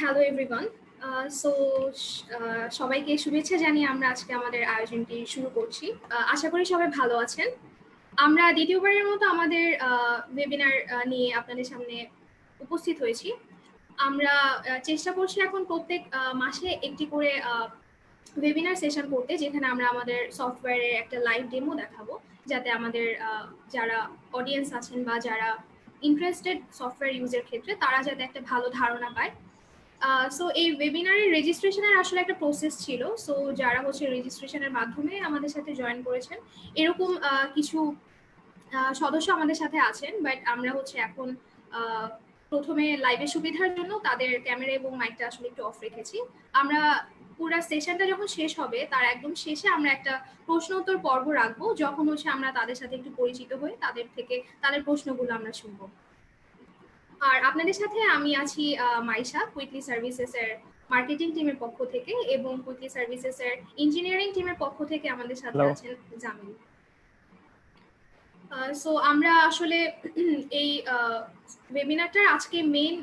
Hello everyone. So সবাইকে শুভেচ্ছা জানিয়ে আমরা আজকে আমাদের আয়োজনটি শুরু করছি। আশা করি সবাই ভালো আছেন। আমরা দ্বিতীয়বারের মতো আমাদের ওয়েবিনার নিয়ে আপনাদের সামনে উপস্থিত হয়েছি। আমরা চেষ্টা করছি এখন প্রত্যেক মাসে একটি করে ওয়েবিনার সেশন করতে, যেখানে আমরা আমাদের সফটওয়্যারের একটা লাইভ ডেমো দেখাবো, যাতে আমাদের যারা অডিয়েন্স আছেন বা যারা ইন্টারেস্টেড সফটওয়্যার ইউজের ক্ষেত্রে তারা যাতে একটা ভালো ধারণা পায়। সো এই ওয়েবিনারের রেজিস্ট্রেশনের আসলে একটা প্রসেস ছিল। সো যারা হচ্ছে রেজিস্ট্রেশনের মাধ্যমে আমাদের সাথে জয়েন করেছেন, এরকম কিছু সদস্য আমাদের সাথে আছেন, বাট আমরা হচ্ছে এখন প্রথমে লাইভের সুবিধার জন্য তাদের ক্যামেরা এবং মাইকটা আসলে একটু অফ রেখেছি। আমরা পুরো সেশনটা যখন শেষ হবে তার একদম শেষে আমরা একটা প্রশ্ন উত্তর পর্ব রাখবো, যখন হচ্ছে আমরা তাদের সাথে একটু পরিচিত হই, তাদের থেকে তাদের প্রশ্নগুলো আমরা শুনবো। আর আপনাদের সাথে আমি আছি মাইশা, কুইকলি সার্ভিসেস এর মার্কেটিং টিমের পক্ষ থেকে, এবং কুইকলি সার্ভিসেস এর ইঞ্জিনিয়ারিং টিমের পক্ষ থেকে আমাদের সাথে আছেন জামিল। সো আমরা আসলে এই ওয়েবিনারটার আজকে মেইন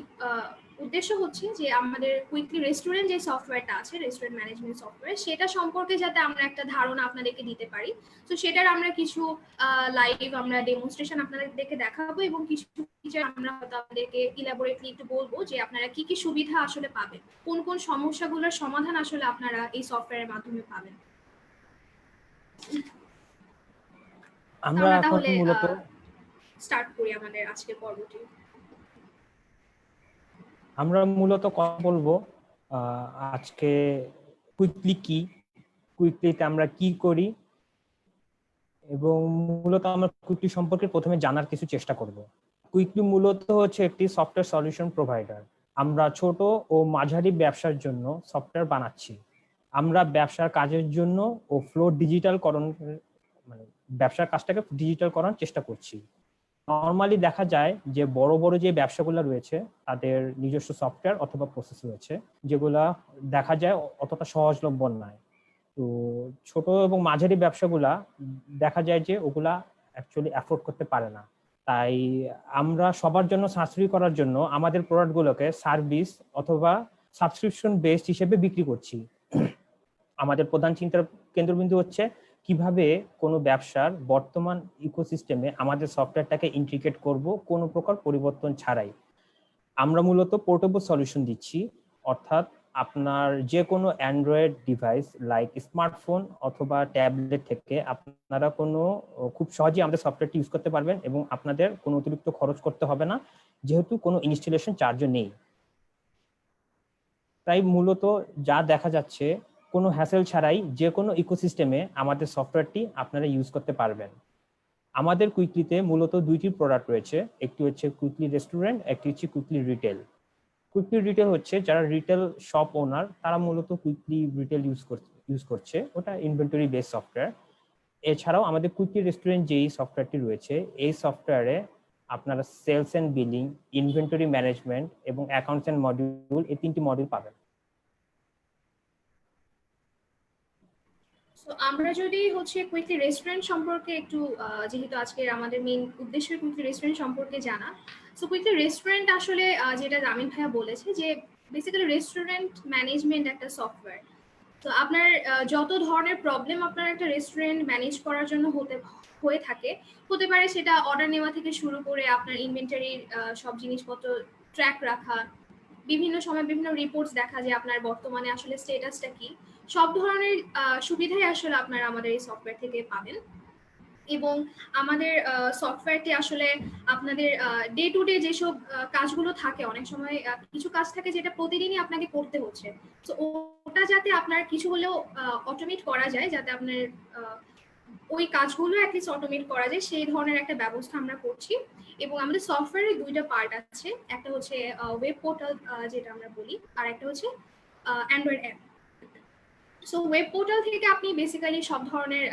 উদ্দেশ্য হচ্ছে যে আমাদের কুইকলি রেস্টুরেন্ট যে সফটওয়্যারটা আছে, রেস্টুরেন্ট ম্যানেজমেন্ট সফটওয়্যার, সেটা সম্পর্কে যাতে আমরা একটা ধারণা আপনাদেরকে দিতে পারি। তো সেটার আমরা কিছু লাইভ আমরা ডেমনস্ট্রেশন আপনাদেরকে দেখাবো, এবং কিছু ফিচার আমরা হয়তো আপনাদেরকে ইলাবোরেটলি একটু বলবো যে আপনারা কি কি সুবিধা আসলে পাবেন, কোন কোন সমস্যাগুলোর সমাধান আসলে আপনারা এই সফটওয়্যারের মাধ্যমে পাবেন। আমরা তাহলে মূলত স্টার্ট করি আমাদের আজকের পর্বটি। আমরা মূলত কথা বলবো আজকে কুইকলি কি, কুইকলিতে আমরা কি করি, এবং মূলত আমরা কুইকলি সম্পর্কে প্রথমে জানার কিছু চেষ্টা করব। কুইকলি মূলত হচ্ছে একটি সফটওয়্যার সলিউশন প্রোভাইডার। আমরা ছোট ও মাঝারি ব্যবসার জন্য সফটওয়্যার বানাচ্ছি। আমরা ব্যবসার কাজের জন্য ও ফ্লো ডিজিটালকরণ, মানে ব্যবসার কাজটাকে ডিজিটাল করার চেষ্টা করছি। নর্মালি দেখা যায় যে বড় বড় যে ব্যবসাগুলো রয়েছে তাদের নিজস্ব সফটওয়্যার অথবা প্রসেস রয়েছে, যেগুলা দেখা যায় অতটা সহজলভ্য নয়। তো ছোট এবং মাঝারি ব্যবসাগুলা দেখা যায় যে ওগুলা অ্যাকচুয়ালি অ্যাফোর্ড করতে পারে না। তাই আমরা সবার জন্য সাশ্রয়ী করার জন্য আমাদের প্রোডাক্টগুলোকে সার্ভিস অথবা সাবস্ক্রিপশন বেসড হিসেবে বিক্রি করছি। আমাদের প্রধান চিন্তার কেন্দ্রবিন্দু হচ্ছে কিভাবে কোনো ব্যবসার বর্তমান ইকোসিস্টেমে আমাদের সফটওয়্যারটাকে ইন্টিগ্রেট করব কোনো প্রকার পরিবর্তন ছাড়াই। আমরা মূলত পোর্টেবল সলিউশন দিচ্ছি, অর্থাৎ আপনার যে কোনো অ্যান্ড্রয়েড ডিভাইস লাইক স্মার্টফোন অথবা ট্যাবলেট থেকে আপনারা খুব সহজেই আমাদের সফটওয়্যারটি ইউজ করতে পারবেন, এবং আপনাদের কোনো অতিরিক্ত খরচ করতে হবে না, যেহেতু কোনো ইনস্টলেশন চার্জও নেই। তাই মূলত যা দেখা যাচ্ছে, কোনো হ্যাসেল ছাড়াই যে কোনো ইকোসিস্টেমে আমাদের সফটওয়্যারটি আপনারা ইউজ করতে পারবেন। আমাদের কুইকলিতে মূলত দুইটি প্রোডাক্ট রয়েছে, একটি হচ্ছে কুইকলি রেস্টুরেন্ট, একটি হচ্ছে কুইকলি রিটেল। কুইকলি রিটেল হচ্ছে যারা রিটেল শপ ওনার, তারা মূলত কুইকলি রিটেল ইউজ করছে, ওটা ইনভেন্টরি বেস সফটওয়্যার। এছাড়াও আমাদের কুইকলি রেস্টুরেন্ট যেই সফটওয়্যারটি রয়েছে, এই সফটওয়্যারে আপনারা sales and billing, inventory management এবং অ্যাকাউন্টস এন্ড মডিউল, এই তিনটি মডিউল পাবেন। তো আমরা যদি হচ্ছে কুইকলি রেস্টুরেন্ট সম্পর্কে একটু, যেহেতু আজকের আমাদের মেইন উদ্দেশ্য কুইকলি রেস্টুরেন্ট সম্পর্কে জানা, সো কুইকলি রেস্টুরেন্ট আসলে যেটা জামিন ভাইয়া বলেছে যে বেসিক্যালি রেস্টুরেন্ট ম্যানেজমেন্ট একটা সফটওয়্যার। তো আপনার যত ধরনের প্রবলেম আপনার একটা রেস্টুরেন্ট ম্যানেজ করার জন্য হয়ে থাকে, হতে পারে সেটা অর্ডার নেওয়া থেকে শুরু করে আপনার ইনভেন্টারির সব জিনিসপত্র ট্র্যাক রাখা, বিভিন্ন সময় বিভিন্ন রিপোর্টস দেখা যে আপনার বর্তমানে আসলে স্টেটাসটা কি, সব ধরনের সুবিধাই আসলে আপনারা আমাদের এই সফটওয়্যার থেকে পাবেন। এবং আমাদের সফটওয়্যারটি আসলে আপনাদের ডে টু ডে যেসব কাজগুলো থাকে, অনেক সময় কিছু কাজ থাকে যেটা প্রতিদিনই আপনাকে করতে হচ্ছে, তো ওটা যাতে আপনার কিছু হলেও অটোমেট করা যায়, যাতে আপনার ওই কাজগুলো অ্যাটলিস্ট অটোমেট করা যায়, সেই ধরনের একটা ব্যবস্থা আমরা করছি। এবং আমাদের সফটওয়্যারের দুইটা পার্ট আছে, একটা হচ্ছে ওয়েব পোর্টাল যেটা আমরা বলি, আর একটা হচ্ছে Android app. So web portal থেকে আপনি বেসিক্যালি সব ধরনের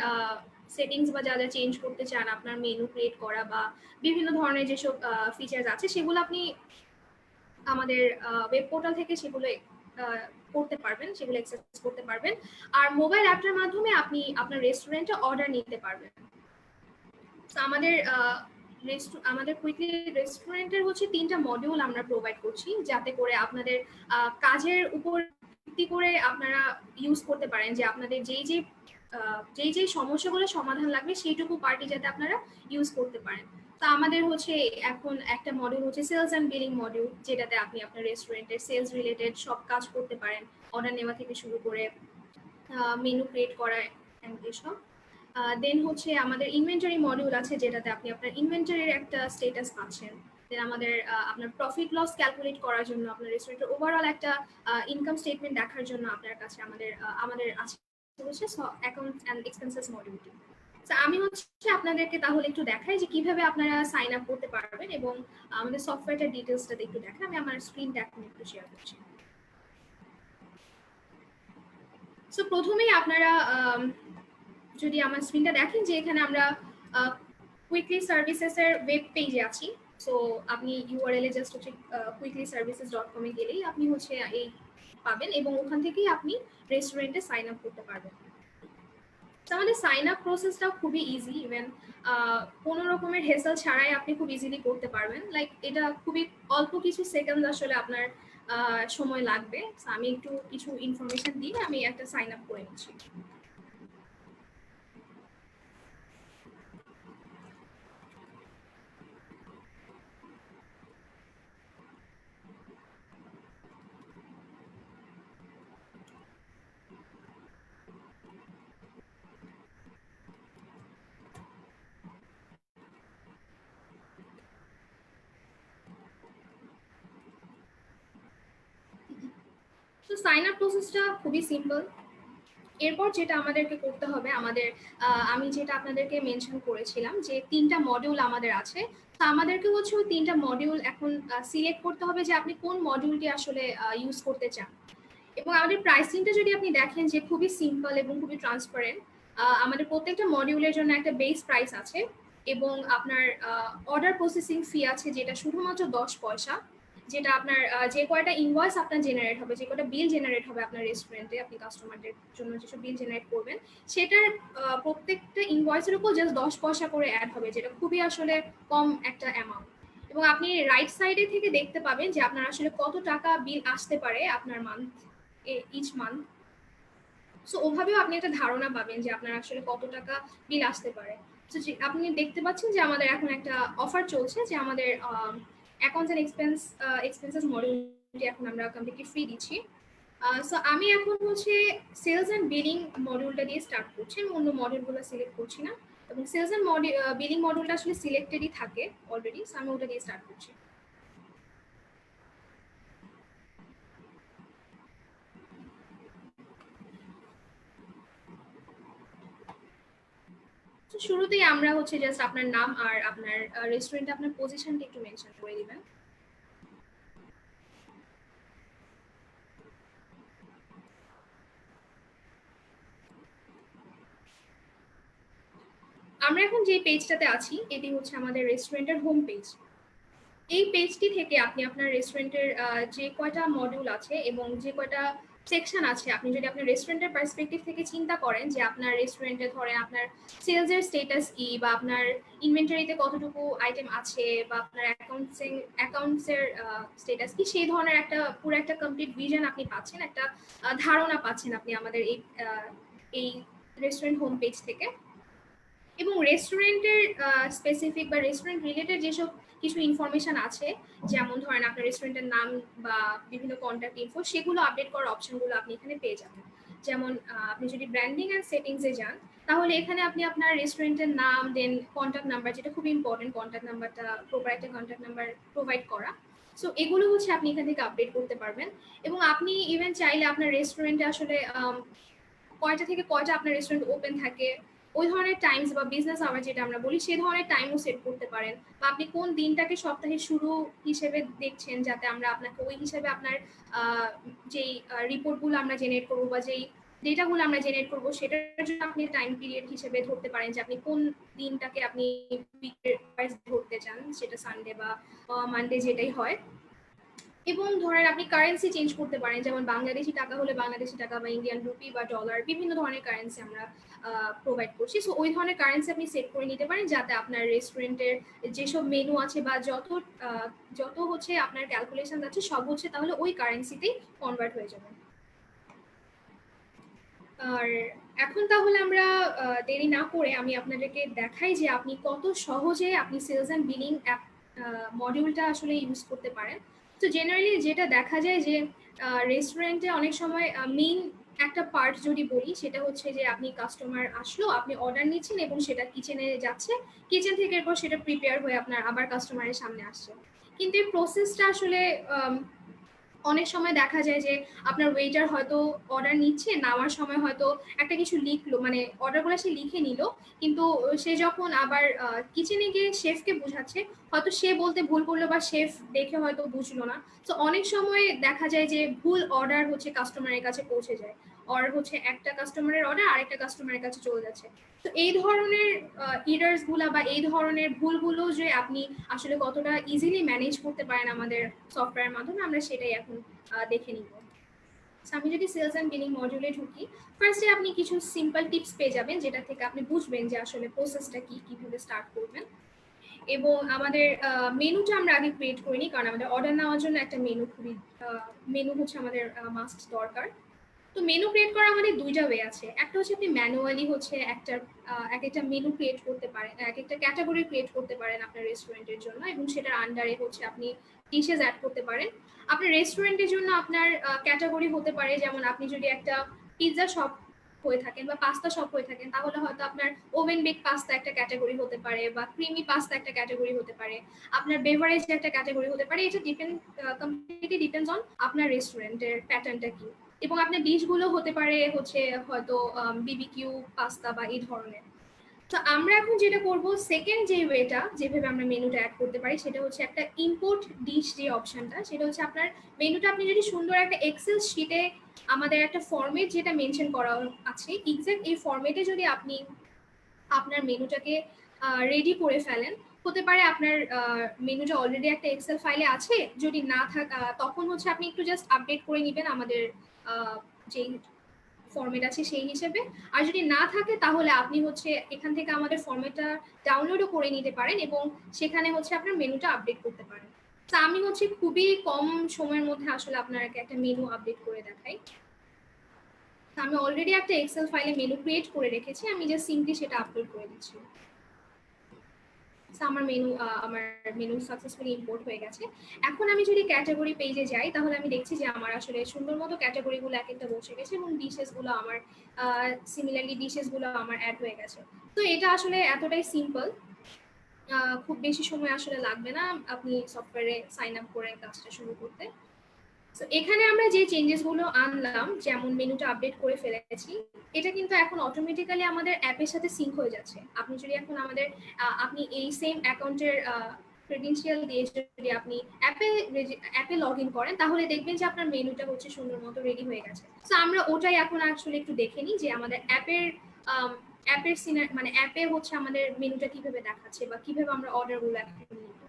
সেটিংস বা যা যা চেঞ্জ করতে চান, আপনার মেনু ক্রিয়েট করা বা বিভিন্ন ধরনের যেসব ফিচার্স আছে, সেগুলো আপনি আমাদের ওয়েব পোর্টাল থেকে সেগুলো করতে পারবেন, সেগুলো অ্যাক্সেস করতে পারবেন। আর মোবাইল অ্যাপটার মাধ্যমে আপনি আপনার রেস্টুরেন্টে অর্ডার নিতে পারবেন। আমাদের আমাদের কুইকলি রেস্টুরেন্টের হচ্ছে 3টা মডিউল আমরা প্রোভাইড করছি, যাতে করে আপনাদের কাজের উপর ভিত্তি করে আপনারা ইউজ করতে পারেন, যে আপনাদের যেই সমস্যাগুলো সমাধান লাগবে সেইটুকু পার্টি যাতে আপনারা ইউজ করতে পারেন। তো আমাদের হচ্ছে এখন একটা মডিউল হচ্ছে সেলস অ্যান্ড বিলিং মডিউল, যেটাতে আপনি আপনার রেস্টুরেন্টের সেলস রিলেটেড সব কাজ করতে পারেন, অর্ডার নেওয়া থেকে শুরু করে মেনু ক্রিয়েট করা এসব। দেন হচ্ছে আমাদের ইনভেন্টরি মডিউল আছে, যেটাতে আপনি আপনার ইনভেন্টরির একটা স্টেটাস পাচ্ছেন। দেন আমাদের আপনার প্রফিট লস ক্যালকুলেট করার জন্য, আপনার রেস্টুরেন্টের ওভারঅল একটা ইনকাম স্টেটমেন্ট দেখার জন্য আপনার কাছে আমাদের আছে হচ্ছে অ্যাকাউন্ট অ্যান্ড এক্সপেন্সেস মডিউলটি। তো আমি হচ্ছে আপনাদেরকে তাহলে একটু দেখাই যে কিভাবে আপনারা সাইন আপ করতে পারবেন, এবং আমাদের সফটওয়্যারটার ডিটেলসটা একটু দেখাই। আমি আমার স্ক্রিনটা এখন একটু শেয়ার করছি। সো প্রথমেই আপনারা যদি আমার স্ক্রিনটা দেখেন, যে এখানে আমরা কুইকলি সার্ভিসেসের ওয়েব পেজে আছি। সো আপনি ইউআরএল এ জাস্ট হচ্ছে quicklyservices.com এ গেলেই আপনি হচ্ছে এই পাবেন, এবং ওখান থেকেই আপনি রেস্টুরেন্টে সাইন আপ করতে পারবেন। তো আমাদের সাইন আপ প্রসেসটা খুবই ইজি, ইভেন কোনো রকমের হেসেল ছাড়াই আপনি খুব ইজিলি করতে পারবেন। লাইক এটা খুবই অল্প কিছু সেকেন্ড আসলে আপনার সময় লাগবে। আমি একটু কিছু ইনফরমেশন দিয়ে আমি একটা সাইন আপ করে নিচ্ছি। তো সাইন আপ প্রসেসটা খুবই সিম্পল। এরপর যেটা আমাদেরকে করতে হবে, আমি যেটা আপনাদেরকে মেনশন করেছিলাম যে 3টা মডিউল আমাদের আছে, তো আমাদেরকে হচ্ছে ওই 3টা মডিউল এখন সিলেক্ট করতে হবে যে আপনি কোন মডিউলটি আসলে ইউজ করতে চান। এবং আমাদের প্রাইসিংটা যদি আপনি দেখেন, যে খুবই সিম্পল এবং খুবই ট্রান্সপারেন্ট। আমাদের প্রত্যেকটা মডিউলের জন্য একটা বেস প্রাইস আছে, এবং আপনার অর্ডার প্রসেসিং ফি আছে, যেটা শুধুমাত্র 10 পয়সা। যেটা আপনার যে কয়টা ইনভয়েস আপনার জেনারেট হবে, যে কয়টা বিল জেনারেট হবে আপনার রেস্টুরেন্টে, আপনি কাস্টমারদের জন্য যেসব বিল জেনারেট করবেন, সেটার প্রত্যেকটা ইনভয়েসের উপর জাস্ট 10 পয়সা করে অ্যাড হবে, যেটা খুবই আসলে কম একটা অ্যামাউন্ট। এবং আপনি রাইট সাইডে থেকে দেখতে পাবেন যে আপনার আসলে কত টাকা বিল আসতে পারে আপনার ইচ মান্থ। সো ওভাবেও আপনি একটা ধারণা পাবেন যে আপনার আসলে কত টাকা বিল আসতে পারে। তো আপনি দেখতে পাচ্ছেন যে আমাদের এখন একটা অফার চলছে, যে আমাদের অ্যাকাউন্টস অ্যান্ড এক্সপেন্সেস মডিউলটি এখন আমরা কমপ্লিটলি ফ্রি দিচ্ছি। সো আমি এখন হচ্ছে সেলস অ্যান্ড বিলিং মডিউলটা দিয়ে স্টার্ট করছি, আমি অন্য মডিউলগুলো সিলেক্ট করছি না, এবং সেলস অ্যান্ড বিলিং মডিউলটা আসলে সিলেক্টেডই থাকে অলরেডি, সো আমি ওটা দিয়ে স্টার্ট করছি। শুরুতেই আমরা হচ্ছে জাস্ট আপনার নাম আর আপনার রেস্টুরেন্টে আপনার পজিশনটা একটু মেনশন করে দিবেন। আমরা এখন যে পেজটাতে আছি, এটি হচ্ছে আমাদের রেস্টুরেন্টের হোম পেজ। এই পেজটি থেকে আপনি আপনার রেস্টুরেন্টের যে কয়টা মডিউল আছে এবং যে কয়টা সেকশন আছে, আপনি যদি আপনার রেস্টুরেন্টের পার্সপেক্টিভ থেকে চিন্তা করেন যে আপনার রেস্টুরেন্টে ধরেন আপনার সেলসের স্টেটাস কি, বা আপনার ইনভেন্টরিতে কতটুকু আইটেম আছে, বা আপনার অ্যাকাউন্টসের স্টেটাস কি, সেই ধরনের একটা পুরো একটা কমপ্লিট ভিশন আপনি পাচ্ছেন, একটা ধারণা পাচ্ছেন আপনি আমাদের এই রেস্টুরেন্ট হোম পেজ থেকে। এবং রেস্টুরেন্টের স্পেসিফিক বা রেস্টুরেন্ট রিলেটেড যেসব কিছু ইনফরমেশন আছে, যেমন ধরেন আপনার রেস্টুরেন্টের নাম বা বিভিন্ন কন্ট্যাক্ট ইনফো, সেগুলো আপডেট করার অপশনগুলো আপনি এখানে পেয়ে যাবেন। যেমন আপনি যদি ব্র্যান্ডিং অ্যান্ড সেটিংসে যান, তাহলে এখানে আপনি আপনার রেস্টুরেন্টের নাম, দেন কন্ট্যাক্ট নাম্বার, যেটা খুব ইম্পর্টেন্ট, কন্ট্যাক্ট নাম্বারটা প্রোভাইডার কন্ট্যাক্ট নাম্বার প্রোভাইড করা। সো এগুলো হচ্ছে আপনি এখান থেকে আপডেট করতে পারবেন। এবং আপনি ইভেন চাইলে আপনার রেস্টুরেন্টে আসলে কয়টা থেকে কয়টা আপনার রেস্টুরেন্ট ওপেন থাকে, ওই ধরনের টাইমস বা বিজনেস আওয়ার যেটা আমরা বলি, সেই ধরনের টাইমও সেট করতে পারেন। বা আপনি কোন দিনটাকে সপ্তাহের শুরু হিসেবে দেখছেন, যাতে আমরা আপনাকে ওই হিসেবে আপনার যেই রিপোর্টগুলো আমরা জেনারেট করবো, বা যেই ডেটাগুলো আমরা জেনারেট করবো, সেটার জন্য আপনি টাইম পিরিয়ড হিসেবে ধরতে পারেন যে আপনি কোন দিনটাকে আপনি ধরতে চান, সেটা সানডে বা মানডে যেটাই হয়। এবং ধরেন আপনি কারেন্সি চেঞ্জ করতে পারেন, যেমন বাংলাদেশি টাকা হলে বাংলাদেশি টাকা বা ইন্ডিয়ান রুপি বা ডলার, বিভিন্ন ধরনের কারেন্সি আমরা প্রোভাইড করছি। সো ওই ধরনের কারেন্সি আপনি সেট করে নিতে পারেন, যাতে আপনার রেস্টুরেন্টের যেসব মেনু আছে বা যত হচ্ছে আপনার ক্যালকুলেশন আছে সব হচ্ছে তাহলে ওই কারেন্সিতেই কনভার্ট হয়ে যাবে। আর এখন তাহলে আমরা দেরি না করে আমি আপনাদেরকে দেখাই যে আপনি কত সহজে আপনি সেলস অ্যান্ড বিলিং অ্যাপ মডিউলটা আসলে ইউজ করতে পারেন। তো জেনারেলি যেটা দেখা যায় যে রেস্টুরেন্টে অনেক সময় মেইন একটা পার্ট যদি বলি, সেটা হচ্ছে যে আপনি কাস্টমার আসলো, আপনি অর্ডার নিচ্ছেন এবং সেটা কিচেনে যাচ্ছে, কিচেন থেকে এরপর সেটা প্রিপেয়ার হয়ে আপনার আবার কাস্টমারের সামনে আসছে। কিন্তু এই প্রসেসটা আসলে অনেক সময় দেখা যায় যে আপনার ওয়েটার হয়তো অর্ডার নিচ্ছে, নেওয়ার সময় হয়তো একটা কিছু লিখলো, মানে অর্ডারগুলো সে লিখে নিল, কিন্তু সে যখন আবার কিচেনে গিয়ে শেফকে বোঝাচ্ছে, হয়তো সে বলতে ভুল করলো বা শেফ দেখে হয়তো বুঝলো না। তো অনেক সময় দেখা যায় যে ভুল অর্ডার হচ্ছে কাস্টমারের কাছে পৌঁছে যায়, অর্ডার হচ্ছে একটা কাস্টমারের অর্ডার আরেকটা কাস্টমারের কাছে চলে যাচ্ছে। তো এই ধরনের ইরার্স গুলা বা এই ধরনের ভুলগুলো যে আপনি আসলে কতটা ইজিলি ম্যানেজ করতে পারেন আমাদের সফটওয়্যারের মাধ্যমে, আমরা সেটাই এখন দেখে নিব। আমি যদি সেলস অ্যান্ড বিলিং মডিউলে ঢুকি, ফার্স্টে আপনি কিছু সিম্পল টিপস পেয়ে যাবেন, যেটা থেকে আপনি বুঝবেন যে আসলে প্রসেসটা কি, কিভাবে স্টার্ট করবেন। এবং আমাদের মেনুটা আমরা আগে ক্রিয়েট করিনি, কারণ আমাদের অর্ডার নেওয়ার জন্য একটা মেনু হচ্ছে আমাদের মাস্ট দরকার। তো মেনু ক্রিয়েট করার আমাদের দুইটা ওয়ে আছে। একটা হচ্ছে আপনি ম্যানুয়ালি হচ্ছে এক একটা মেনু ক্রিয়েট করতে পারেন, এক একটা ক্যাটাগরি ক্রিয়েট করতে পারেন আপনার রেস্টুরেন্টের জন্য, এবং সেটার আন্ডারে হচ্ছে আপনি ডিশেস অ্যাড করতে পারেন। আপনার রেস্টুরেন্টের জন্য আপনার ক্যাটাগরি হতে পারে, যেমন আপনি যদি একটা পিৎজা শপ হয়ে থাকেন বা পাস্তা শপ হয়ে থাকেন, তাহলে হয়তো আপনার ওভেন বেক পাস্তা একটা ক্যাটাগরি হতে পারে, বা ক্রিমি পাস্তা একটা ক্যাটাগরি হতে পারে, আপনার বেভারেজ একটা ক্যাটাগরি হতে পারে। এটা কমপ্লিটলি ডিপেন্ডস অন আপনার রেস্টুরেন্টের প্যাটার্নটা কি। এবং আপনার ডিশগুলো হতে পারে হচ্ছে হয়তো বিবিকিউ পাস্তা বা এই ধরনের। তো আমরা এখন যেটা করব, সেকেন্ড যে ওয়েটা যেভাবে আমরা মেনুটা অ্যাড করতে পারি, সেটা হচ্ছে একটা ইম্পোর্ট ডিশ যে অপশনটা, সেটা হচ্ছে আপনার মেনুটা আপনি যদি সুন্দর একটা এক্সেল শিটে আমাদের একটা ফরম্যাট যেটা মেনশন করা আছে, এক্সাক্ট এই ফরম্যাটে যদি আপনি আপনার মেনুটাকে রেডি করে ফেলেন, হতে পারে আপনার মেনুটা অলরেডি একটা এক্সেল ফাইলে আছে, যদি না থাকা তখন হচ্ছে আপনি একটু জাস্ট আপডেট করে নেবেন আমাদের যেই ফরম্যাট আছে সেই হিসেবে। আর যদি না থাকে তাহলে আপনি হচ্ছে এখান থেকে আমাদের ফরম্যাটটা ডাউনলোডও করে নিতে পারেন এবং সেখানে হচ্ছে আপনার মেনুটা আপডেট করতে পারেন। তো আমি হচ্ছে খুবই কম সময়ের মধ্যে আসলে আপনাকে একটা মেনু আপডেট করে দেখাই। আমি অলরেডি একটা এক্সেল ফাইলে মেনু ক্রিয়েট করে রেখেছি, আমি জাস্ট সিম্পলি সেটা আপলোড করে দিচ্ছি। আমার মেনু সাকসেসফুলি ইম্পোর্ট হয়ে গেছে। এখন আমি যদি ক্যাটাগরি পেজে যাই, তাহলে আমি দেখছি যে আমার আসলে সুন্দর মতো ক্যাটাগরিগুলো এক একটা বসে গেছে এবং ডিশেসগুলো আমার সিমিলারলি ডিশেসগুলো আমার অ্যাড হয়ে গেছে। তো এটা আসলে এতটাই সিম্পল, খুব বেশি সময় আসলে লাগবে না আপনি সফটওয়্যারে সাইন আপ করে কাজটা শুরু করতে। তো এখানে আমরা যে চেঞ্জেস গুলো আনলাম, যেমন মেনুটা আপডেট করে ফেলেছি, এটা কিন্তু এখন অটোমেটিক্যালি আমাদের অ্যাপের সাথে সিঙ্ক হয়ে যাচ্ছে। আপনি যদি এখন আপনি এই সেম অ্যাকাউন্টের ক্রেডেনশিয়াল দিয়ে যদি আপনি অ্যাপে লগ ইন করেন, তাহলে দেখবেন যে আপনার মেনুটা হচ্ছে সুন্দর মতো রেডি হয়ে গেছে। তো আমরা ওটাই এখন আসলে একটু দেখে নিই যে আমাদের অ্যাপে হচ্ছে আমাদের মেনুটা কিভাবে দেখাচ্ছে বা কিভাবে আমরা অর্ডারগুলো এখন নিব।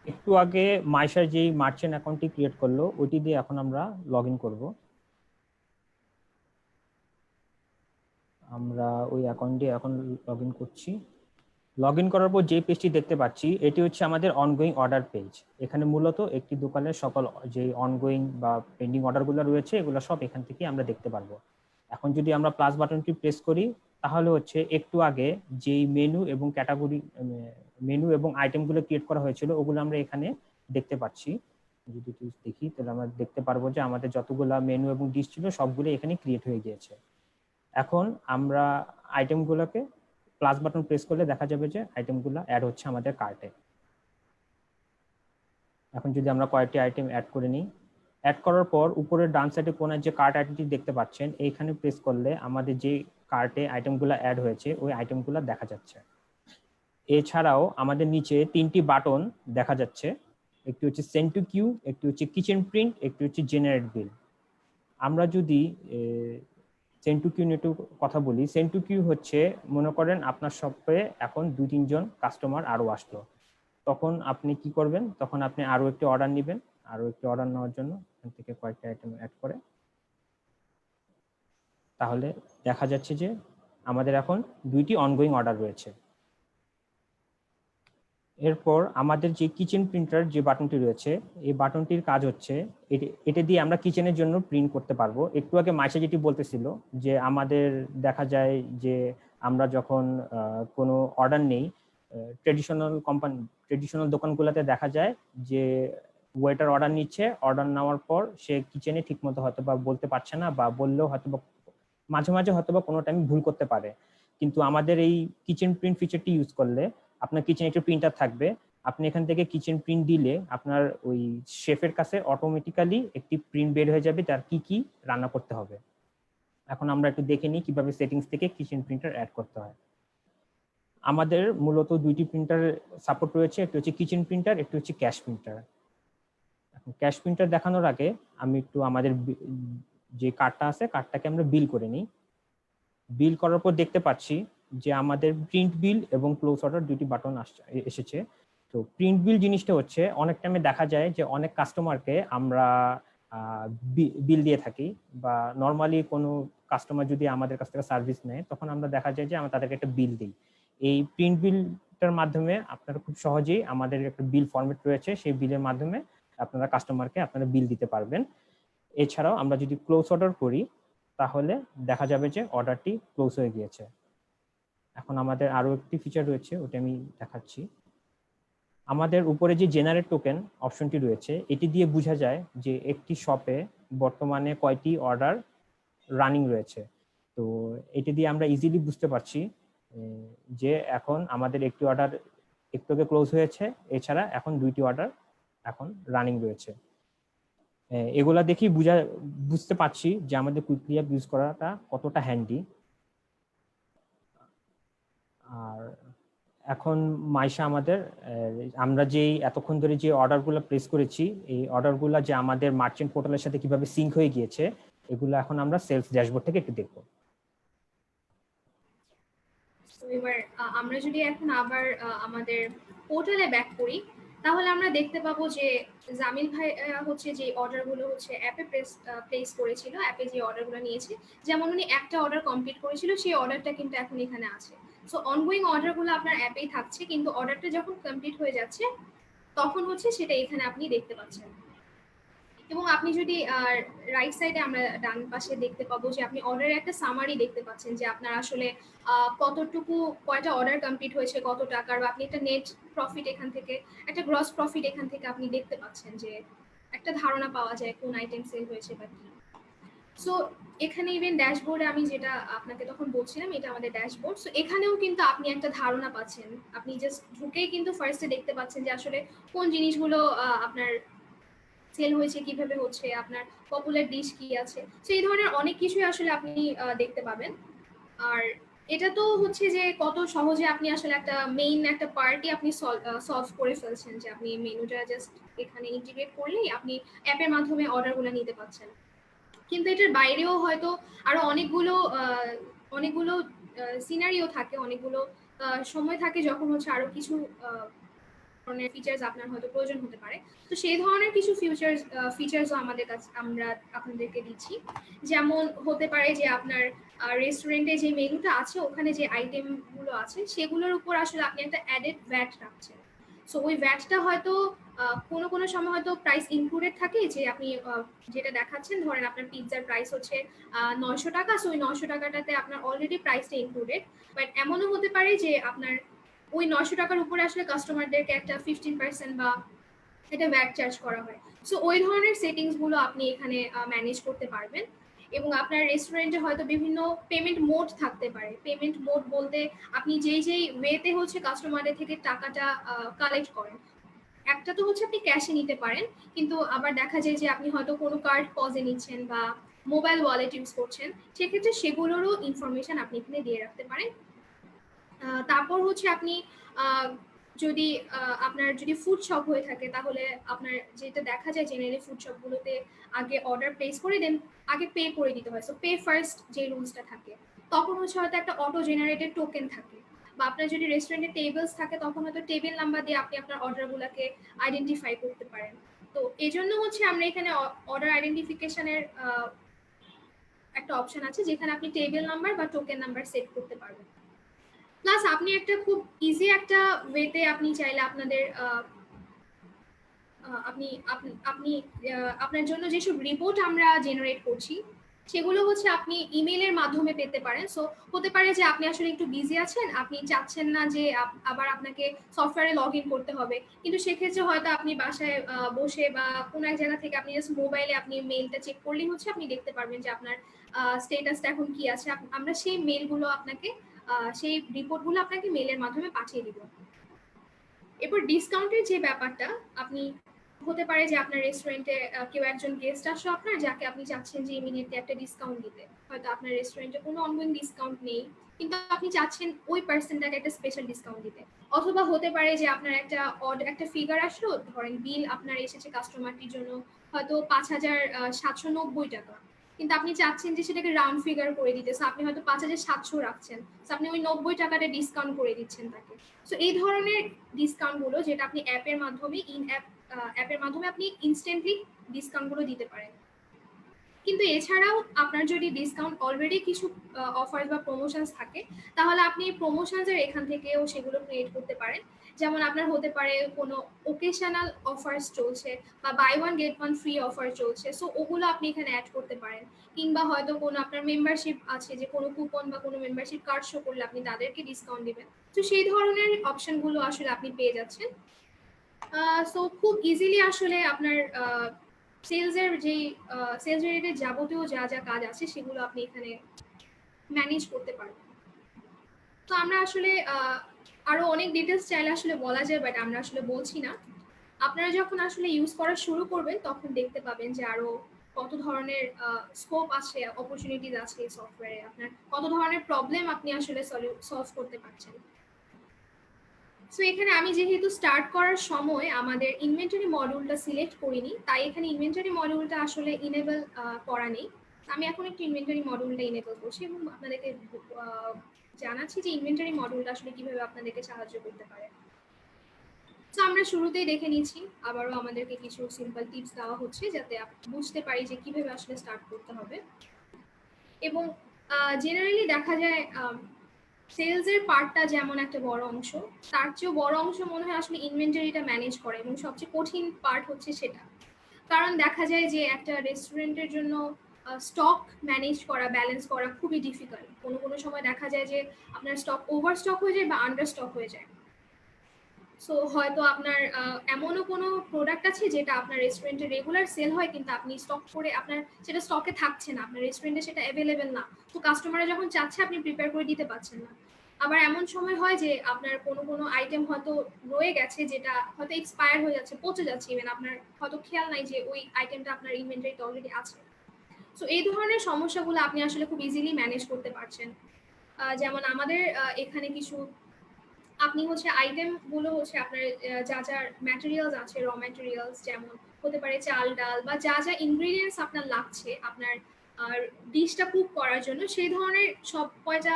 একটু আগে মাইশার যেই মার্চেন্ট অ্যাকাউন্টটি ক্রিয়েট করলো ওইটি দিয়ে এখন আমরা লগ ইন করবো। আমরা ওই অ্যাকাউন্টে এখন লগ ইন করছি। লগ ইন করার পর যে পেজটি দেখতে পাচ্ছি এটি হচ্ছে আমাদের অনগোয়িং অর্ডার পেজ। এখানে মূলত একটি দোকানের সকল যে অনগোয়িং বা পেন্ডিং অর্ডারগুলো রয়েছে এগুলো সব এখান থেকে আমরা দেখতে পারবো। এখন যদি আমরা প্লাস বাটনটি প্রেস করি, তাহলে হচ্ছে একটু আগে যেই মেনু এবং ক্যাটাগরি মেনু এবং আইটেমগুলো ক্রিয়েট করা হয়েছিল ওগুলো আমরা এখানে দেখতে পাচ্ছি। যদি দেখি তাহলে আমরা দেখতে পারবো যে আমাদের যতগুলা মেনু এবং ডিশ ছিল সবগুলো এখানে ক্রিয়েট হয়ে গিয়েছে। এখন আমরা আইটেমগুলোকে প্লাস বাটন প্রেস করলে দেখা যাবে যে আইটেমগুলো অ্যাড হচ্ছে আমাদের কার্টে। এখন যদি আমরা কয়েকটি আইটেম অ্যাড করে নিই, অ্যাড করার পর উপরের ডান সাইডে কোণার যে কার্ট আইটেমটি দেখতে পাচ্ছেন এইখানে প্রেস করলে আমাদের যে কার্টে আইটেমগুলো অ্যাড হয়েছে ওই আইটেমগুলো দেখা যাচ্ছে। এছাড়াও আমাদের নিচে তিনটি বাটন দেখা যাচ্ছে, একটি হচ্ছে সেন্ড টু কিউ, একটি হচ্ছে কিচেন প্রিন্ট, একটি হচ্ছে জেনারেট বিল। আমরা যদি সেন্ড টু কিউ নিয়ে একটু কথা বলি, সেন্ড টু কিউ হচ্ছে মনে করেন আপনার শপে এখন 2-3 জন কাস্টমার আরো আসলো, তখন আপনি কি করবেন, তখন আপনি আরো একটি অর্ডার নেবেন, আরো একটি অর্ডার নেওয়ার জন্য এখান থেকে কয়েকটা আইটেম অ্যাড করে, তাহলে দেখা যাচ্ছে যে আমাদের এখন 2টি অনগোয়িং অর্ডার রয়েছে। এরপর আমাদের যে কিচেন প্রিন্টার যে বাটনটি রয়েছে, এই বাটনটির কাজ হচ্ছে এটা দিয়ে আমরা কিচেনের জন্য প্রিন্ট করতে পারবো। একটু আগে মাইশা যেটি বলতেছিল যে আমাদের দেখা যায় যে আমরা যখন কোনো অর্ডার নেই, ট্রেডিশনাল দোকানগুলোতে দেখা যায় যে ওয়েটার অর্ডার নিচ্ছে, অর্ডার নেওয়ার পর সে কিচেনে ঠিকমতো হয়তো বা বলতে পারছে না, বা বললেও হয়তো বা মাঝে মাঝে হয়তো বা কোনো টাইম ভুল করতে পারে। কিন্তু আমাদের এই কিচেন প্রিন্ট ফিচারটি ইউজ করলে আপনার কিচেনে একটা প্রিন্টার থাকবে, আপনি এখান থেকে কিচেন প্রিন্ট দিলে আপনার ওই শেফের কাছে অটোমেটিক্যালি একটি প্রিন্ট বের হয়ে যাবে তার কি কি রান্না করতে হবে। এখন আমরা একটু দেখে নিই কিভাবে সেটিংস থেকে কিচেন প্রিন্টার অ্যাড করতে হয়। আমাদের মূলত 2টি প্রিন্টার সাপোর্ট রয়েছে, একটি হচ্ছে কিচেন প্রিন্টার, একটি হচ্ছে ক্যাশ প্রিন্টার। এখন ক্যাশ প্রিন্টার দেখানোর আগে আমি একটু আমাদের যে কার্ডটা আছে কার্ডটাকে আমরা বিল করে নিই। বিল করার পর দেখতে পাচ্ছি যে আমাদের প্রিন্ট বিল এবং ক্লোজ অর্ডার 2টি বাটন এসেছে। তো প্রিন্ট বিল জিনিসটা হচ্ছে অনেক টাইমে দেখা যায় যে অনেক কাস্টমারকে আমরা বিল দিয়ে থাকি, বা নর্মালি কোনো কাস্টমার যদি আমাদের কাছ থেকে সার্ভিস নেয় তখন আমরা দেখা যায় যে আমরা তাদেরকে একটা বিল দিই। এই প্রিন্ট বিলটার মাধ্যমে আপনারা খুব সহজেই, আমাদের একটা বিল ফরম্যাট রয়েছে, সেই বিলের মাধ্যমে আপনারা কাস্টমারকে আপনারা বিল দিতে পারবেন। এছাড়াও আমরা যদি ক্লোজ অর্ডার করি তাহলে দেখা যাবে যে অর্ডারটি ক্লোজ হয়ে গিয়েছে। এখন আমাদের আরো একটি ফিচার রয়েছে, ওটা আমি দেখাচ্ছি। আমাদের উপরে যে জেনারেট টোকেন অপশনটি রয়েছে, এটি দিয়ে বোঝা যায় যে একটি শপে বর্তমানে কয়টি অর্ডার রানিং রয়েছে। তো এটি দিয়ে আমরা ইজিলি বুঝতে পারছি যে এখন আমাদের একটি অর্ডার একটু আগে ক্লোজ হয়েছে, এছাড়া এখন 2টি অর্ডার এখন রানিং রয়েছে। এগুলা দেখেই বুঝতে পারছি যে আমাদের কুইকলি অ্যাপ ইউজ করাটা কতটা হ্যান্ডি। আর এখন মাইশা আমাদের আমরা যেই এতক্ষণ ধরে যে অর্ডারগুলো প্লেস করেছি, এই অর্ডারগুলো যে আমাদের মার্চেন্ট পোর্টালের সাথে কিভাবে সিঙ্ক হয়ে গিয়েছে, এগুলো এখন আমরা সেলস ড্যাশবোর্ড থেকে একটু দেখবো। তো এবার আমরা যদি এখন আবার আমাদের পোর্টালে ব্যাক করি, তাহলে আমরা দেখতে পাবো যে জামিল ভাই হচ্ছে যে অর্ডারগুলো হচ্ছে অ্যাপে প্লেস করেছিল, অ্যাপে যে অর্ডারগুলো নিয়েছে, যেমন উনি একটা অর্ডার কমপ্লিট করেছিল সেই অর্ডারটা কিন্তু এখন এখানে আছে। সো অনগোয়িং অর্ডারগুলো আপনার অ্যাপেই থাকছে, কিন্তু অর্ডারটা যখন কমপ্লিট হয়ে যাচ্ছে তখন হচ্ছে সেটা এখানে আপনি দেখতে পাচ্ছেন। এবং আপনি যদি রাইট সাইডে আমরা ডান পাশে দেখতে পাবো যে আপনি অর্ডারের একটা সামারি দেখতে পাচ্ছেন যে আপনার আসলে কতটুকু, কয়টা অর্ডার কমপ্লিট হয়েছে, কত টাকার, বা আপনি একটা নেট প্রফিট এখান থেকে, একটা গ্রস প্রফিট এখান থেকে আপনি দেখতে পাচ্ছেন, যে একটা ধারণা পাওয়া যায় কোন আইটেম সেল হয়েছে বা কি। সো এখানে ইভেন ড্যাশবোর্ডে আমি যেটা আপনাকে তখন বলছিলাম, এটা আমাদের ড্যাশবোর্ড। সো এখানেও কিন্তু আপনি একটা ধারণা পাচ্ছেন, আপনি জাস্ট ঢুকেই কিন্তু ফার্স্টে দেখতে পাচ্ছেন যে আসলে কোন জিনিসগুলো আপনার সেল হয়েছে, কিভাবে হচ্ছে, আপনার পপুলার ডিশ কি আছে, সেই ধরনের অনেক কিছুই আসলে আপনি দেখতে পাবেন। আর এটা তো হচ্ছে যে কত সহজে আপনি আসলে একটা মেইন একটা পার্টি আপনি সলভ করে ফেলছেন, যে আপনি মেনুটা জাস্ট এখানে ইন্টিগ্রেট করলেই আপনি অ্যাপের মাধ্যমে অর্ডারগুলো নিতে পারছেন। কিন্তু এটার বাইরেও হয়তো আরো অনেকগুলো সিনারিও থাকে, অনেকগুলো সময় থাকে যখন হচ্ছে আরো কিছু ধরনের ফিচার্স আপনার হয়তো প্রয়োজন হতে পারে। তো সেই ধরনের কিছু ফিচার্সও আমাদের কাছে আমরা আপনাদেরকে দিচ্ছি। যেমন হতে পারে যে আপনার রেস্টুরেন্টে যে মেনুটা আছে, ওখানে যে আইটেমগুলো আছে সেগুলোর উপর আসলে আপনি একটা অ্যাডেড ভ্যাট রাখছেন। সো ওই ভ্যাটটা হয়তো কোনো সময় হয়তো প্রাইস ইনক্লুডেড থাকে, যে আপনি যেটা দেখাচ্ছেন, ধরেন আপনার পিৎজার প্রাইস হচ্ছে 900 টাকা, সো ওই 900 টাকাটাতে আপনার অলরেডি প্রাইসটা ইনক্লুডেড। বাট এমনও হতে পারে যে আপনার ওই 900 টাকার উপরে আসলে কাস্টমারদেরকে একটা 15% বা একটা ভ্যাট চার্জ করা হয়। সো ওই ধরনের সেটিংস গুলো আপনি এখানে ম্যানেজ করতে পারবেন। এবং আপনার রেস্টুরেন্টে হয়তো বিভিন্ন পেমেন্ট মোড থাকতে পারে। পেমেন্ট মোড বলতে আপনি যেই ওয়েতে হচ্ছে কাস্টমারদের থেকে টাকাটা কালেক্ট করেন। একটা তো হচ্ছে আপনি ক্যাশে নিতে পারেন, কিন্তু আবার দেখা যায় যে আপনি হয়তো কোনো কার্ড পজে নিচ্ছেন বা মোবাইল ওয়ালেট ইউজ করছেন, সেক্ষেত্রে সেগুলোরও ইনফরমেশন আপনি এখানে দিয়ে রাখতে পারেন। তারপর হচ্ছে আপনি যদি আপনার যদি ফুড শপ হয়ে থাকে, তাহলে আপনার যেটা দেখা যায় জেনারেলি ফুড শপগুলোতে আগে অর্ডার প্লেস করে দেন, আগে পে করে দিতে হয়। সো পে ফার্স্ট যে রুলসটা থাকে, তখন হচ্ছে হয়তো একটা অটো জেনারেটেড টোকেন থাকে, বা আপনার যদি রেস্টুরেন্টে টেবিলস থাকে তখন হয়তো টেবিল নাম্বার দিয়ে আপনি আপনার অর্ডারগুলোকে আইডেন্টিফাই করতে পারেন। তো এই জন্য হচ্ছে আমরা এখানে অর্ডার আইডেন্টিফিকেশনের একটা অপশন আছে যেখানে আপনি টেবিল নাম্বার বা টোকেন নাম্বার সেট করতে পারবেন। প্লাস আপনি একটা খুব ইজি একটা ওয়েতে আপনি চাইলে আপনাদের আপনি আপনি আপনি আপনার জন্য যেসব রিপোর্ট আমরা জেনারেট করছি সেগুলো হচ্ছে আপনি ইমেইলের মাধ্যমে পেতে পারেন। সো হতে পারে যে আপনি আসলে একটু বিজি আছেন, আপনি চাচ্ছেন না যে আবার আপনাকে সফটওয়্যারে লগ ইন করতে হবে, কিন্তু সেক্ষেত্রে হয়তো আপনি বাসায় বসে বা কোনো এক জায়গা থেকে আপনি জাস্ট মোবাইলে আপনি মেইলটা চেক করলেই হচ্ছে আপনি দেখতে পারবেন যে আপনার স্টেটাসটা এখন কি আছে। আমরা সেই মেইলগুলো আপনাকে সেই রিপোর্টগুলো আপনাকে মেইলের মাধ্যমে পাঠিয়ে দিব। এরপর ডিসকাউন্টের যে ব্যাপারটা, আপনি হতে পারে যে আপনার রেস্টুরেন্টে কেউ একজন গেস্ট আসলো আপনার, যাকে আপনি চাচ্ছেন যে ইমিডিয়েটলি একটা ডিসকাউন্ট দিতে। হয়তো আপনার রেস্টুরেন্টে কোনো অনগোয়িং ডিসকাউন্ট নেই, কিন্তু আপনি চাচ্ছেন ওই পার্সনটাকে একটা স্পেশাল ডিসকাউন্ট দিতে। অথবা হতে পারে যে আপনার একটা ফিগার আসলো, ধরেন বিল আপনার এসেছে কাস্টমারটির জন্য হয়তো 5,790 টাকা, কিন্তু আপনি চাচ্ছেন যে সেটাকে রাউন্ড ফিগার করে দিতে। সো আপনি হয়তো 5,700 রাখছেন, সো আপনি ওই 90 টাকাটা ডিসকাউন্ট করে দিচ্ছেন তাকে। সো এই ধরনের ডিসকাউন্ট গুলো যেটা আপনি অ্যাপের মাধ্যমে অ্যাপের মাধ্যমে আপনি ইনস্ট্যান্টলি ডিসকাউন্ট গুলো দিতে পারেন। কিন্তু এছাড়াও আপনার যদি ডিসকাউন্ট অলরেডি কিছু অফার বা প্রমোশনস থাকে, তাহলে আপনি প্রমোশনসের এখান থেকেও সেগুলো ক্রিয়েট করতে পারেন। যেমন আপনার হতে পারে কোনো ওকেশনাল অফার্স চলছে বা buy one get one free offer চলছে, সো ওগুলো আপনি এখানে অ্যাড করতে পারেন। কিংবা হয়তো কোনো আপনার মেম্বারশিপ আছে, যে কোনো কুপন বা কোনো মেম্বারশিপ কার্ড শো করলে আপনি তাদেরকে ডিসকাউন্ট দিবেন। তো সেই ধরনের অপশনগুলো আসলে আপনি পেয়ে যাচ্ছেন। সো খুব ইজিলি আসলে আপনার সেলসের যেই সেলস রিলেটেড যাবতীয় যা যা কাজ আছে সেগুলো আপনি এখানে ম্যানেজ করতে পারবেন। তো আমরা আসলে আরো অনেক ডিটেলস চাইলে আসলে বলা যায়, বাট আমরা আসলে বলছি না। আপনারা যখন আসলে ইউজ করা শুরু করবেন তখন দেখতে পাবেন যে আরো কত ধরনের স্কোপ আছে, অপরচুনিটিস আছে এই সফটওয়্যারে, আপনার কত ধরনের প্রবলেম আপনি আসলে সলভ করতে পারছেন। সো এখানে আমি যেহেতু স্টার্ট করার সময় আমাদের ইনভেন্টরি মডিউলটা সিলেক্ট করিনি, তাই এখানে ইনভেন্টরি মডিউলটা আসলে ইনেবল করা নেই। আমি এখন একটু ইনভেন্টরি মডিউলটা ইনেবল করছি এবং আপনাদেরকে জানাচ্ছি যে ইনভেন্টরি মডিউলটা আসলে কিভাবে আপনাদেরকে সাহায্য করতে পারে। তো আমরা শুরুতেই দেখে নিচ্ছি, আবারও আমাদেরকে কিছু সিম্পল টিপস দেওয়া হচ্ছে যাতে বুঝতে পারি যে কিভাবে আসলে স্টার্ট করতে হবে। এবং জেনারেলি দেখা যায় সেলসের পার্টটা যেমন একটা বড় অংশ, তার চেয়েও বড় অংশ মনে হয় আসলে ইনভেন্টরিটা ম্যানেজ করে, এবং সবচেয়ে কঠিন পার্ট হচ্ছে সেটা। কারণ দেখা যায় যে একটা রেস্টুরেন্টের জন্য স্টক ম্যানেজ করা, ব্যালেন্স করা খুবই ডিফিকাল্ট। কোনো কোনো সময় দেখা যায় যে আপনার স্টক ওভার স্টক হয়ে যায় বা আন্ডার স্টক হয়ে যায়। সো হয়তো আপনার এমনও কোনো প্রোডাক্ট আছে যেটা আপনার রেস্টুরেন্টে রেগুলার সেল হয়, কিন্তু আপনি স্টক করে আপনার সেটা স্টকে থাকছে না, আপনার রেস্টুরেন্টে সেটা অ্যাভেলেবেল না। তো কাস্টমাররা যখন চাচ্ছে আপনি প্রিপেয়ার করে দিতে পারছেন না। আবার এমন সময় হয় যে আপনার কোনো কোনো আইটেম হয়তো রয়ে গেছে, যেটা হয়তো এক্সপায়ার হয়ে যাচ্ছে, পচে যাচ্ছে, ইভেন আপনার হয়তো খেয়াল নাই যে ওই আইটেমটা আপনার ইনভেন্টরিতে অলরেডি আছে। সো এই ধরনের সমস্যাগুলো আপনি আসলে খুব ইজিলি ম্যানেজ করতে পারছেন। যেমন আমাদের এখানে কিছু আপনি হচ্ছে আইটেম গুলো হচ্ছে আপনার যা যা ম্যাটেরিয়ালস আছে, র ম্যাটেরিয়ালস যেমন হতে পারে চাল ডাল বা যা যা ইনগ্রিডিয়েন্টস আপনার লাগছে আপনার ডিশটা কুক করার জন্য, সেই ধরনের সব কয়টা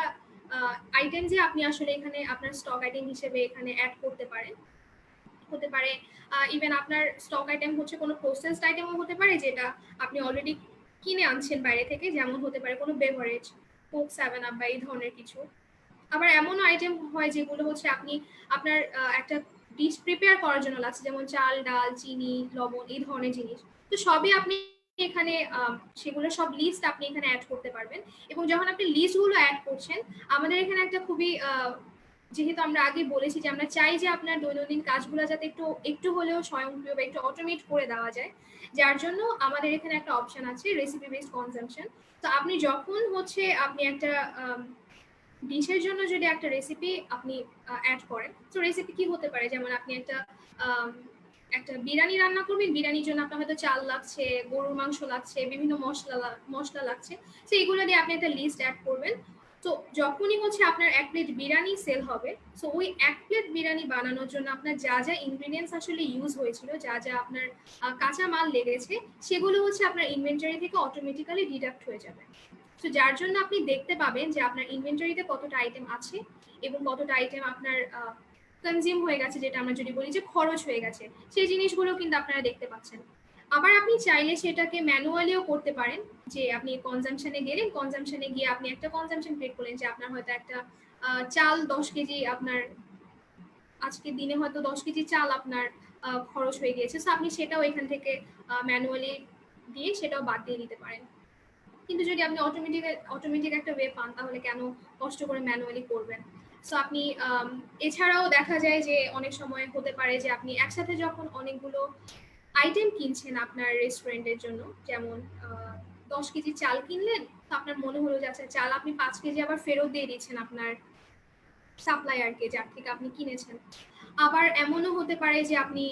আইটেম যে আপনি আসলে এখানে আপনার স্টক আইটেম হিসেবে এখানে অ্যাড করতে পারেন। হতে পারে ইভেন আপনার স্টক আইটেম হচ্ছে কোনো প্রসেসড আইটেমও হতে পারে, যেটা আপনি অলরেডি কিনে আনছেন বাইরে থেকে, যেমন হতে পারে কোনো বেভারেজ, কোক, 7 আপ বা এই ধরনের কিছু। আবার এমনও আইটেম হয় যেগুলো হচ্ছে আপনি আপনার একটা ডিশ প্রিপেয়ার করার জন্য লাগছে, যেমন চাল ডাল চিনি লবণ এই ধরনের জিনিস। তো সবই আপনি এখানে সেগুলো সব লিস্ট আপনি এখানে অ্যাড করতে পারবেন। এবং যখন আপনি লিস্টগুলো অ্যাড করছেন, আমাদের এখানে একটা খুবই যেহেতু আমরা আগে বলেছি যে আমরা চাই যে আপনার দৈনন্দিন কাজগুলো যাতে একটু একটু হলেও স্বয়ংক্রিয় বা একটু অটোমেট করে দেওয়া যায়, যার জন্য আমাদের এখানে একটা অপশন আছে রেসিপি বেসড কনজাম্পশন। তো আপনি যখন হচ্ছে আপনি একটা ডিশের জন্য যদি একটা রেসিপি আপনি অ্যাড করেন, তো রেসিপি কি হতে পারে, যেমন আপনি একটা বিরিয়ানি রান্না করবেন, বিরিয়ানির জন্য আপনার হয়তো চাল লাগছে, গরুর মাংস লাগছে, বিভিন্ন মশলা লাগছে। তো এগুলো দিয়ে আপনি একটা লিস্ট অ্যাড করবেন। তো যখনই হচ্ছে আপনার 1 প্লেট বিরিয়ানি সেল হবে, সো ওই 1 প্লেট বিরিয়ানি বানানোর জন্য আপনার যা যা ইনগ্রিডিয়েন্টস আসলে ইউজ হয়েছিল, যা যা আপনার কাঁচা মাল লেগেছে, সেগুলো হচ্ছে আপনার ইনভেন্টরি থেকে অটোমেটিক্যালি ডিডাক্ট হয়ে যাবে। তো যার জন্য আপনি দেখতে পাবেন যে আপনার ইনভেন্টরিতে কতটা আইটেম আছে এবং কতটা আইটেম আপনার কনজিউম হয়ে গেছে, যেটা আমরা যদি বলি যে খরচ হয়ে গেছে, সেই জিনিসগুলো কিন্তু আপনারা দেখতে পাচ্ছেন। আবার আপনি চাইলে সেটাকে ম্যানুয়ালিও করতে পারেন, যে আপনি কনজাম্পশনে গেলেন, কনজাম্পশনে গিয়ে আপনি একটা কনজাম্পশন ক্রিয়েট করলেন যে আপনার হয়তো একটা চাল 10 কেজি আপনার আজকে দিনে হয়তো 10 কেজি চাল আপনার খরচ হয়ে গিয়েছে, সো আপনি সেটাও এখান থেকে ম্যানুয়ালি দিয়ে সেটাও বাদ দিয়ে দিতে পারেন। কিন্তু যদি আপনি অটোমেটিক একটা ওয়ে পান, তাহলে কেন কষ্ট করে ম্যানুয়ালি করবেন? সো আপনি এছাড়াও দেখা যায় যে অনেক সময় হতে পারে যে আপনি একসাথে যখন অনেকগুলো আইটেম কিনছেন আপনার রেস্টুরেন্টের জন্য, যেমন 10 কেজি চাল কিনলেন, তো আপনার মনে হলো যে আচ্ছা চাল আপনি 5 কেজি আবার ফেরত দিয়ে দিচ্ছেন আপনার সাপ্লায়ারকে যার থেকে আপনি কিনেছেন। আবার এমনও হতে পারে যে আপনি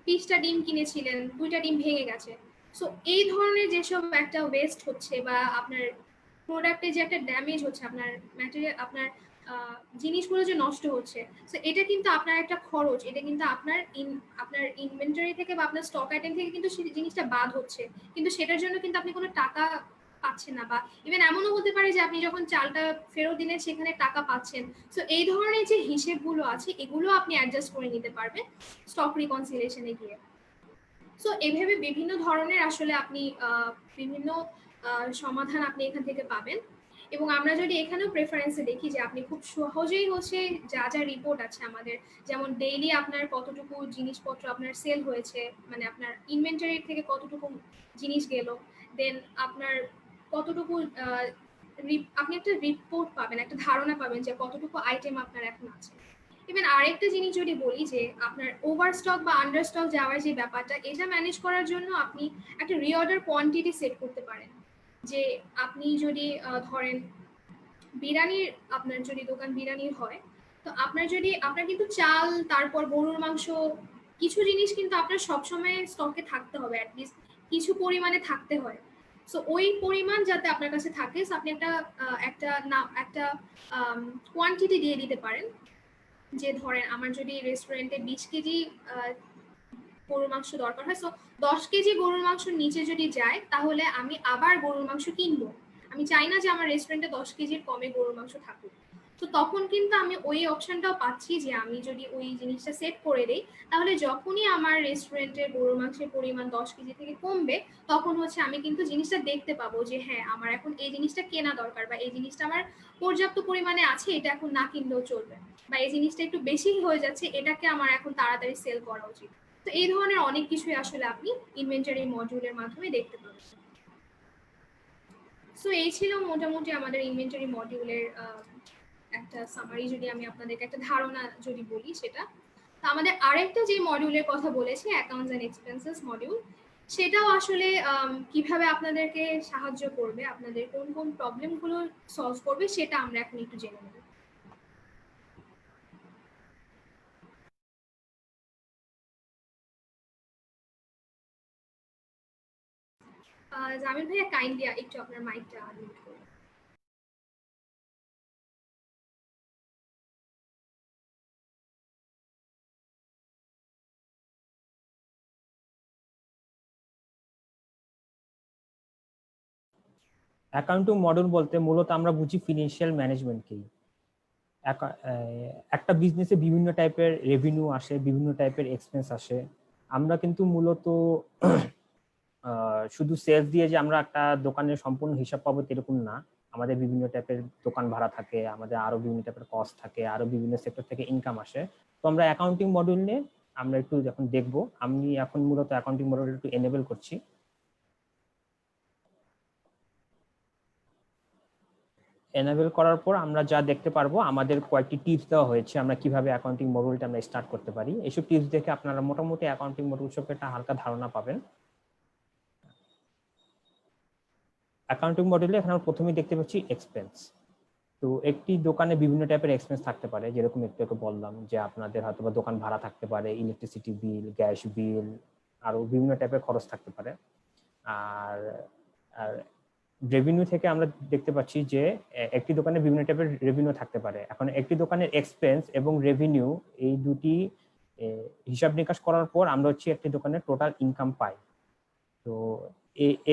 20টা ডিম কিনেছিলেন, 2টা ডিম ভেঙে গেছে। সো এই ধরনের যেসব একটা ওয়েস্ট হচ্ছে বা আপনার প্রোডাক্টে যে একটা ড্যামেজ হচ্ছে, আপনার ম্যাটেরিয়াল, আপনার জিনিসগুলো যে নষ্ট হচ্ছে, সো এটা কিন্তু আপনার একটা খরচ, এটা কিন্তু আপনার ইনভেন্টরি থেকে বা আপনার স্টক আইটেম থেকে কিন্তু সেই জিনিসটা বাদ হচ্ছে, কিন্তু সেটার জন্য কিন্তু আপনি কোনো টাকা পাচ্ছেন না। বা ইভেন এমনও হতে পারে যে আপনি যখন চালটা ফেরত দিলেন সেখানে টাকা পাচ্ছেন। সো এই ধরনের যে হিসেবগুলো আছে এগুলো আপনি অ্যাডজাস্ট করে নিতে পারবেন স্টক রিকনসিলিয়েশনে গিয়ে। সো এইভাবে বিভিন্ন ধরনের আসলে আপনি বিভিন্ন সমাধান আপনি এখান থেকে পাবেন। এবং আমরা যদি এখানেও প্রেফারেন্সে দেখি যে আপনি খুব সহজেই হচ্ছে যা যা রিপোর্ট আছে আমাদের, যেমন ডেইলি আপনার কতটুকু জিনিসপত্র আপনার সেল হয়েছে, মানে আপনার ইনভেন্টরি থেকে কতটুকু জিনিস গেল, দেন আপনার কতটুকু আপনি একটা রিপোর্ট পাবেন, একটা ধারণা পাবেন যে কতটুকু আইটেম আপনার এখন আছে। ইভেন আরেকটা জিনিস যদি বলি যে আপনার ওভারস্টক বা আন্ডারস্টক যাওয়ার যে ব্যাপারটা, এটা ম্যানেজ করার জন্য আপনি একটা রিঅর্ডার কোয়ান্টিটি সেট করতে পারেন। যে আপনি যদি ধরেন বিরিয়ানির, আপনার যদি দোকান বিরিয়ানির হয়, তো আপনার কিন্তু চাল, তারপর গরুর মাংস, কিছু জিনিস কিন্তু আপনার সবসময় স্টকে থাকতে হবে, অ্যাটলিস্ট কিছু পরিমাণে থাকতে হয়। সো ওই পরিমাণ যাতে আপনার কাছে থাকে, আপনি একটা কোয়ান্টিটি দিয়ে দিতে পারেন। যে ধরেন আমার যদি রেস্টুরেন্টে 20 কেজি গরুর মাংস দরকার হয়, সো 10 কেজি গরুর মাংসর নিচে যদি যায়, তাহলে আমি আবার গরুর মাংস কিনবো। আমি চাই না যে আমার রেস্টুরেন্টে 10 কেজির কমে গরুর মাংস থাকুক। তো তখন কিন্তু আমি ওই অপশনটাও পাচ্ছি যে আমি যদি ওই জিনিসটা সেট করে দিই, তাহলে যখনই আমার রেস্টুরেন্টের গরুর মাংসের পরিমাণ 10 কেজি থেকে কমবে, তখন হচ্ছে আমি কিন্তু জিনিসটা দেখতে পাবো যে হ্যাঁ আমার এখন এই জিনিসটা কেনা দরকার, বা এই জিনিসটা আমার পর্যাপ্ত পরিমাণে আছে, এটা এখন না কিনলেও চলবে, বা এই জিনিসটা একটু বেশি হয়ে যাচ্ছে, এটাকে আমার এখন তাড়াতাড়ি সেল করা উচিত। তো এই ধরনের অনেক কিছুই আসলে আপনি ইনভেন্টরি মডিউলের মাধ্যমে দেখতে পাবেন। সো এই ছিল মোটামুটি আমাদের ইনভেন্টরি মডিউলের একটা সামারি, যদি আমি আপনাদেরকে একটা ধারণা যদি বলি সেটা। তো আমাদের আরেকটা যে মডিউলের কথা বলেছি, অ্যাকাউন্টস এন্ড এক্সপেন্সেস মডিউল, সেটাও আসলে কিভাবে আপনাদেরকে সাহায্য করবে, আপনাদের কোন কোন প্রবলেমগুলো সলভ করবে, সেটা আমরা এখন একটু জেনে নেব। জামিল ভাইয়া কাইন্ডলি একটু আপনার মাইকটা মিউট করুন। অ্যাকাউন্টিং মডেল বলতে মূলত আমরা বুঝি ফিনান্সিয়াল ম্যানেজমেন্টকেই। একটা বিজনেসে বিভিন্ন টাইপের রেভিনিউ আসে, বিভিন্ন টাইপের এক্সপেন্স আসে। আমরা কিন্তু মূলত শুধু সেলস দিয়ে যে আমরা একটা দোকানের সম্পূর্ণ হিসাব পাবো এরকম না। আমাদের বিভিন্ন টাইপের দোকান ভাড়া থাকে, আমাদের আরো বিভিন্ন টাইপের কস্ট থাকে, আরো বিভিন্ন সেক্টর থেকে ইনকাম আসে। তো আমরা অ্যাকাউন্টিং মডিউল নিয়ে আমরা একটু যখন দেখবো, আমি এখন মূলত অ্যাকাউন্টিং মডিউল একটু এনেবল করছি। এনেবল করার পর আমরা যা দেখতে পারবো, আমাদের কয়েকটি টিপস দেওয়া হয়েছে আমরা কিভাবে অ্যাকাউন্টিং মডিউলটা আমরা স্টার্ট করতে পারি। এইসব টিপস দেখে আপনারা মোটামুটি অ্যাকাউন্টিং মডিউল সম্পর্কে একটা হালকা ধারণা পাবেন। অ্যাকাউন্টিং মডিউলে এখানে আমরা প্রথমেই দেখতে পাচ্ছি এক্সপেন্স। তো একটি দোকানে বিভিন্ন টাইপের এক্সপেন্স থাকতে পারে, যেরকম একটু একটু বললাম যে আপনাদের হয়তো বা দোকান ভাড়া থাকতে পারে, ইলেকট্রিসিটি বিল, গ্যাস বিল, আরো বিভিন্ন টাইপের খরচ থাকতে পারে। আর আর রেভিনিউ থেকে আমরা দেখতে পাচ্ছি যে একটি দোকানে বিভিন্ন টাইপের রেভিনিউ থাকতে পারে। এখন একটি দোকানের এক্সপেন্স এবং রেভিনিউ এই দুটি হিসাব নিকাশ করার পর আমরা হচ্ছে একটি দোকানের টোটাল ইনকাম পাই। তো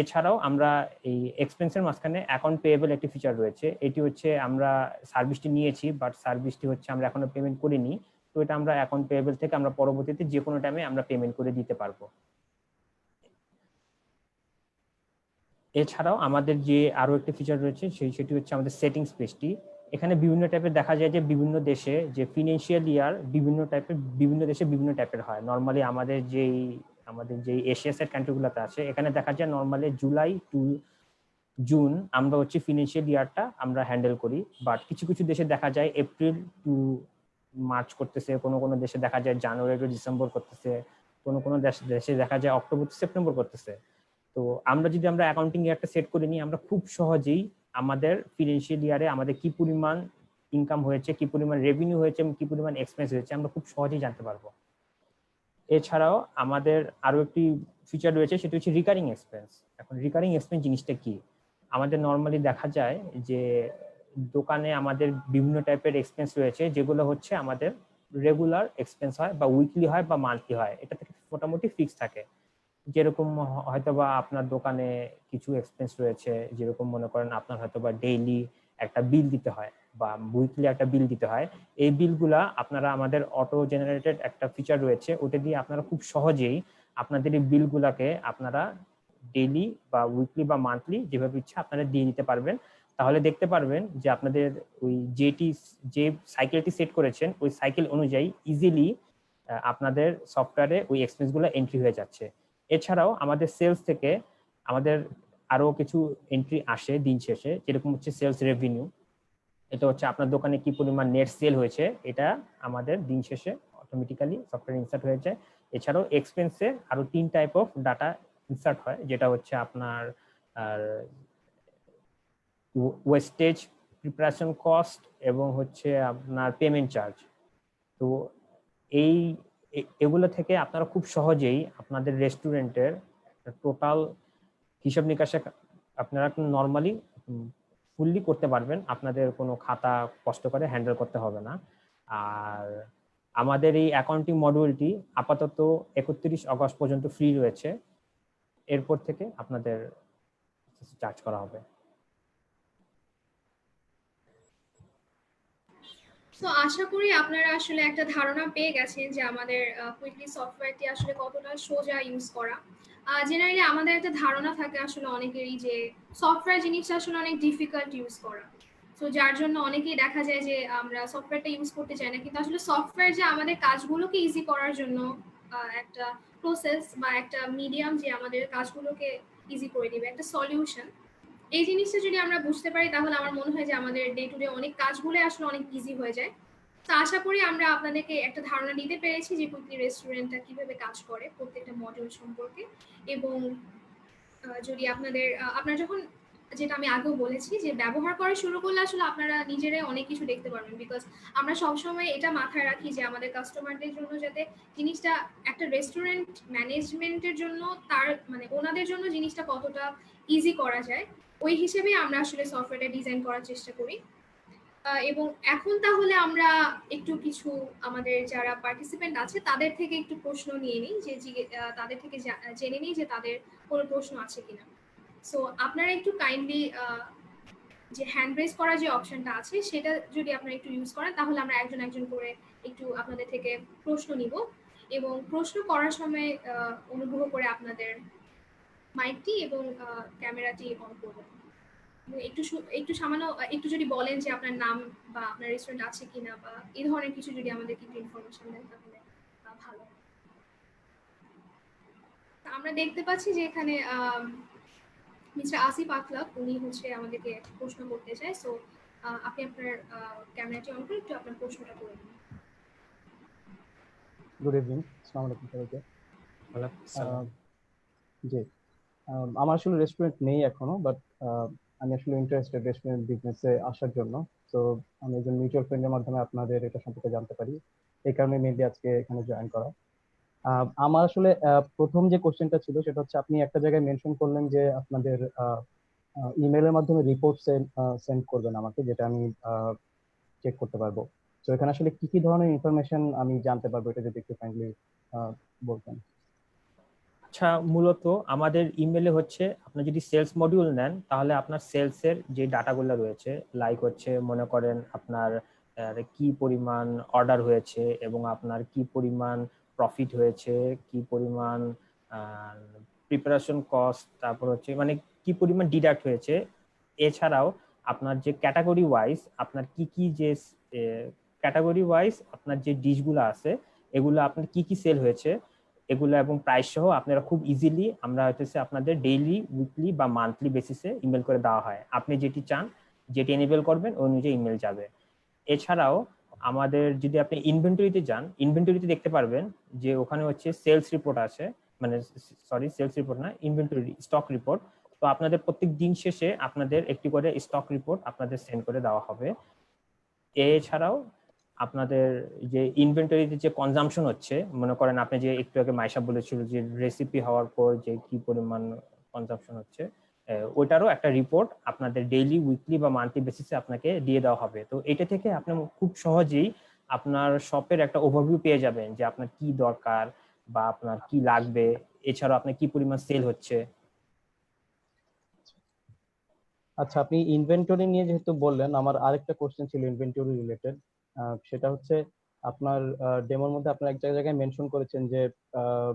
এছাড়াও আমরা এই এক্সপেন্সের মাঝখানে অ্যাকাউন্ট পেয়েবল একটি ফিচার রয়েছে। এটি হচ্ছে আমরা সার্ভিসটি নিয়েছি বাট সার্ভিসটি হচ্ছে আমরা এখনো পেমেন্ট করিনি, তো এটা আমরা অ্যাকাউন্ট পেয়েবল থেকে আমরা পরবর্তীতে যে কোনো টাইমে আমরা পেমেন্ট করে দিতে পারবো। এছাড়াও আমাদের যে আরো একটি ফিচার রয়েছে সেটি হচ্ছে আমাদের সেটিংস পেজটি। এখানে বিভিন্ন টাইপের দেখা যায় যে বিভিন্ন দেশে যে ফিনান্সিয়াল ইয়ার বিভিন্ন দেশে বিভিন্ন টাইপের হয়। নর্মালি আমাদের যেই এশিয়া সেট কান্ট্রিগুলোতে আছে এখানে দেখা যায় নর্মালি জুলাই টু জুন আমরা হচ্ছে ফিনান্সিয়াল ইয়ারটা আমরা হ্যান্ডেল করি, বাট কিছু কিছু দেশে দেখা যায় এপ্রিল টু মার্চ করতেছে, কোনো কোনো দেশে দেখা যায় জানুয়ারি টু ডিসেম্বর করতেছে, কোনো কোনো দেশে দেখা যায় অক্টোবর টু সেপ্টেম্বর করতেছে। তো আমরা যদি অ্যাকাউন্টিং ইয়ারটা সেট করে নিই, আমরা খুব সহজেই আমাদের ফিনান্সিয়াল ইয়ারে আমাদের কি পরিমাণ ইনকাম হয়েছে, কি পরিমাণ রেভিনিউ হয়েছে এবং কি পরিমাণ এক্সপেন্স হয়েছে আমরা খুব সহজেই জানতে পারবো। এছাড়াও আমাদের আরো একটি ফিচার রয়েছে, সেটা হচ্ছে রিকারিং এক্সপেন্স। এখন রিকারিং এক্সপেন্স জিনিসটা কি? আমাদের নর্মালি দেখা যায় যে দোকানে আমাদের বিভিন্ন টাইপের এক্সপেন্স রয়েছে যেগুলো হচ্ছে আমাদের রেগুলার এক্সপেন্স হয় বা উইকলি হয় বা মান্থলি হয়, এটা থেকে মোটামুটি ফিক্স থাকে। যেরকম হয়তোবা আপনার দোকানে কিছু এক্সপেন্স রয়েছে, যেরকম মনে করেন আপনার হয়তোবা ডেইলি একটা বিল দিতে হয় বা উইকলি একটা বিল দিতে হয়। এই বিলগুলা আপনারা আমাদের অটো জেনারেটেড একটা ফিচার রয়েছে, ওটা দিয়ে আপনারা খুব সহজেই আপনাদের এই বিলগুলাকে আপনারা ডেইলি বা উইকলি বা মান্থলি যেভাবে ইচ্ছা আপনারা দিয়ে দিতে পারবেন। তাহলে দেখতে পারবেন যে আপনাদের ওই যে সাইকেলটি সেট করেছেন ওই সাইকেল অনুযায়ী ইজিলি আপনাদের সফটওয়্যারে ওই এক্সপেন্সগুলো এন্ট্রি হয়ে যাচ্ছে। এছাড়াও আমাদের সেলস থেকে আমাদের আরো কিছু এন্ট্রি আসে দিন শেষে, যেরকম হচ্ছে সেলস রেভিনিউ। এটা হচ্ছে আপনার দোকানে কি পরিমাণ নেট সেল হয়েছে, এটা আমাদের দিন শেষে অটোমেটিক্যালি সফটওয়্যার ইনসার্ট হয়ে যায়। এছাড়াও এক্সপেন্সে আরো 3 টাইপ অফ ডাটা ইনসার্ট হয়, যেটা হচ্ছে আপনার ওয়েস্টেজ, প্রিপারেশন কস্ট এবং হচ্ছে আপনার পেমেন্ট চার্জ। তো এই এগুলো থেকে আপনারা খুব সহজেই আপনাদের রেস্টুরেন্টের টোটাল হিসাব নিকাশে আপনারা নর্মালি ফুললি করতে পারবেন, আপনাদের কোনো খাতা কষ্ট করে হ্যান্ডেল করতে হবে না। আর আমাদের এই অ্যাকাউন্টিং মডিউলটি আপাতত 31 আগস্ট পর্যন্ত ফ্রি রয়েছে, এরপর থেকে আপনাদের চার্জ করা হবে। তো আশা করি আপনারা আসলে একটা ধারণা পেয়ে গেছেন যে আমাদের কুইকলি সফটওয়্যারটি আসলে কতটা সোজা ইউজ করা। জেনারেলি আমাদের একটা ধারণা থাকে আসলে অনেকেরই যে সফটওয়্যার জিনিসটা আসলে অনেক ডিফিকাল্ট ইউজ করা। তো যার জন্য অনেকেই দেখা যায় যে আমরা সফটওয়্যারটা ইউজ করতে চাই না, কিন্তু আসলে সফটওয়্যার যে আমাদের কাজগুলোকে ইজি করার জন্য একটা প্রসেস বা একটা মিডিয়াম যে আমাদের কাজগুলোকে ইজি করে দিবে, একটা সলিউশন। এই জিনিসটা যদি আমরা বুঝতে পারি তাহলে আমার মনে হয় যে আমাদের ডে টু ডে অনেক কাজগুলো আসলে অনেক ইজি হয়ে যায়। তো আশা করি আমরা আপনাদেরকে একটা ধারণা দিতে পেরেছি যে কুইকলি রেস্টুরেন্টটা কিভাবে কাজ করে প্রত্যেকটা মডিউল সম্পর্কে। এবং যদি আপনার যখন, যেটা আমি আগেও বলেছি, যে ব্যবহার করা শুরু করলে আসলে আপনারা নিজেরাই অনেক কিছু দেখতে পারবেন। বিকজ আমরা সবসময় এটা মাথায় রাখি যে আমাদের কাস্টমারদের জন্য যাতে জিনিসটা, একটা রেস্টুরেন্ট ম্যানেজমেন্টের জন্য তার মানে ওনাদের জন্য জিনিসটা কতটা ইজি করা যায়, ওই হিসেবেই আমরা আসলে সফটওয়্যারটা ডিজাইন করার চেষ্টা করি। এবং এখন তাহলে আমরা একটু কিছু আমাদের যারা পার্টিসিপেন্ট আছে তাদের থেকে একটু প্রশ্ন নিয়ে নিই, যে তাদের থেকে জেনে নিই যে তাদের কোনো প্রশ্ন আছে কিনা। সো আপনারা একটু কাইন্ডলি যে হ্যান্ড রেজ করার যে অপশনটা আছে সেটা যদি আপনারা একটু ইউজ করেন তাহলে আমরা একজন একজন করে একটু আপনাদের থেকে প্রশ্ন নিব। এবং প্রশ্ন করার সময় অনুগ্রহ করে আপনাদের মাইকটি এবং ক্যামেরাটি অন করবেন। একটু সামান্য একটু যদি বলেন যে আপনার নাম বা আপনার রেস্টুরেন্ট আছে কিনা বা এই ধরনের কিছু যদি আমাদেরকে একটু ইনফরমেশন দেন তাহলে ভালো। আমরা দেখতে পাচ্ছি যে এখানে মিস্টার আসিফ আকলাক উনি হচ্ছে আমাদেরকে একটা প্রশ্ন করতে চায়। সো আপনি আপনার ক্যামেরাটি অন করে একটু আপনার প্রশ্নটা করে দিন। গুড ইভিনিং, আসসালামু আলাইকুম সবাইকে। ওয়ালাইকুম জি, আমার আসলে রেস্টুরেন্ট নেই এখনো, বাট আমি আসলে ইন্টারেস্টেড রেস্টুরেন্ট বিজনেসে আসার জন্য। তো আমি একজন মিউচুয়াল ফ্রেন্ডের মাধ্যমে আপনাদের এটা সম্পর্কে জানতে পারি, এই কারণে মেনলি আজকে এখানে জয়েন করা। আমার আসলে প্রথম যে কোশ্চেনটা ছিল সেটা হচ্ছে, আপনি একটা জায়গায় মেনশন করলেন যে আপনাদের ইমেলের মাধ্যমে রিপোর্ট সেন্ড করবেন আমাকে, যেটা আমি চেক করতে পারবো। তো এখানে আসলে কি কি ধরনের ইনফরমেশন আমি জানতে পারবো, এটা যদি একটু কাইন্ডলি বলতেন। আচ্ছা, মূলত আমাদের ইমেলে হচ্ছে আপনার যদি সেলস মডিউল নেন তাহলে আপনার সেলসের যে ডাটাগুলো রয়েছে, লাইক হচ্ছে মনে করেন আপনার কি পরিমাণ অর্ডার হয়েছে এবং আপনার কি পরিমাণ প্রফিট হয়েছে, কি পরিমাণ প্রিপারেশন কস্ট, তারপর হচ্ছে মানে কি পরিমাণ ডিডাক্ট হয়েছে। এছাড়াও আপনার যে ক্যাটাগরি ওয়াইজ আপনার কি কি যে ক্যাটাগরি ওয়াইজ আপনার যে ডিশগুলো আছে এগুলো আপনার কি কি সেল হয়েছে এগুলো এবং প্রাইস সহ আপনারা খুব ইজিলি আমরা হচ্ছে আপনাদের ডেইলি, উইকলি বা মান্থলি বেসিসে ইমেল করে দেওয়া হয়। আপনি যেটি চান, যেটি এনেবল করবেন ওই অনুযায়ী ইমেল যাবে। এছাড়াও আমাদের যদি আপনি ইনভেন্টরিতে যান, ইনভেন্টরিতে দেখতে পারবেন যে ওখানে হচ্ছে সেলস রিপোর্ট আছে, মানে সরি সেলস রিপোর্ট না, ইনভেন্টরি স্টক রিপোর্ট। তো আপনাদের প্রত্যেক দিন শেষে আপনাদের একটি করে স্টক রিপোর্ট আপনাদের সেন্ড করে দেওয়া হবে। এছাড়াও আপনাদের যে ইনভেন্টরিতে যে কনজাম্পশন হচ্ছে, মনে করেন আপনি যে একটু আগে মাইশা বলেছিল যে রেসিপি হওয়ার পর যে কি পরিমাণ কনজাম্পশন হচ্ছে, ওইটারও একটা রিপোর্ট আপনাদের ডেইলি, উইকলি বা মান্থলি বেসিসে আপনাকে দিয়ে দেওয়া হবে। তো এটা থেকে আপনি খুব সহজেই আপনার শপের একটা ওভারভিউ পেয়ে যাবেন যে আপনার কি দরকার বা আপনার কি লাগবে, এছাড়াও আপনার কি পরিমাণ সেল হচ্ছে। আচ্ছা, আপনি ইনভেন্টরি নিয়ে যেহেতু বললেন, আমার আরেকটা কোশ্চেন ছিল ইনভেন্টরি রিলেটেড। সেটা হচ্ছে আপনার ডেমোর মধ্যে আপনার এক জায়গায় মেনশন করেছেন যে আহ,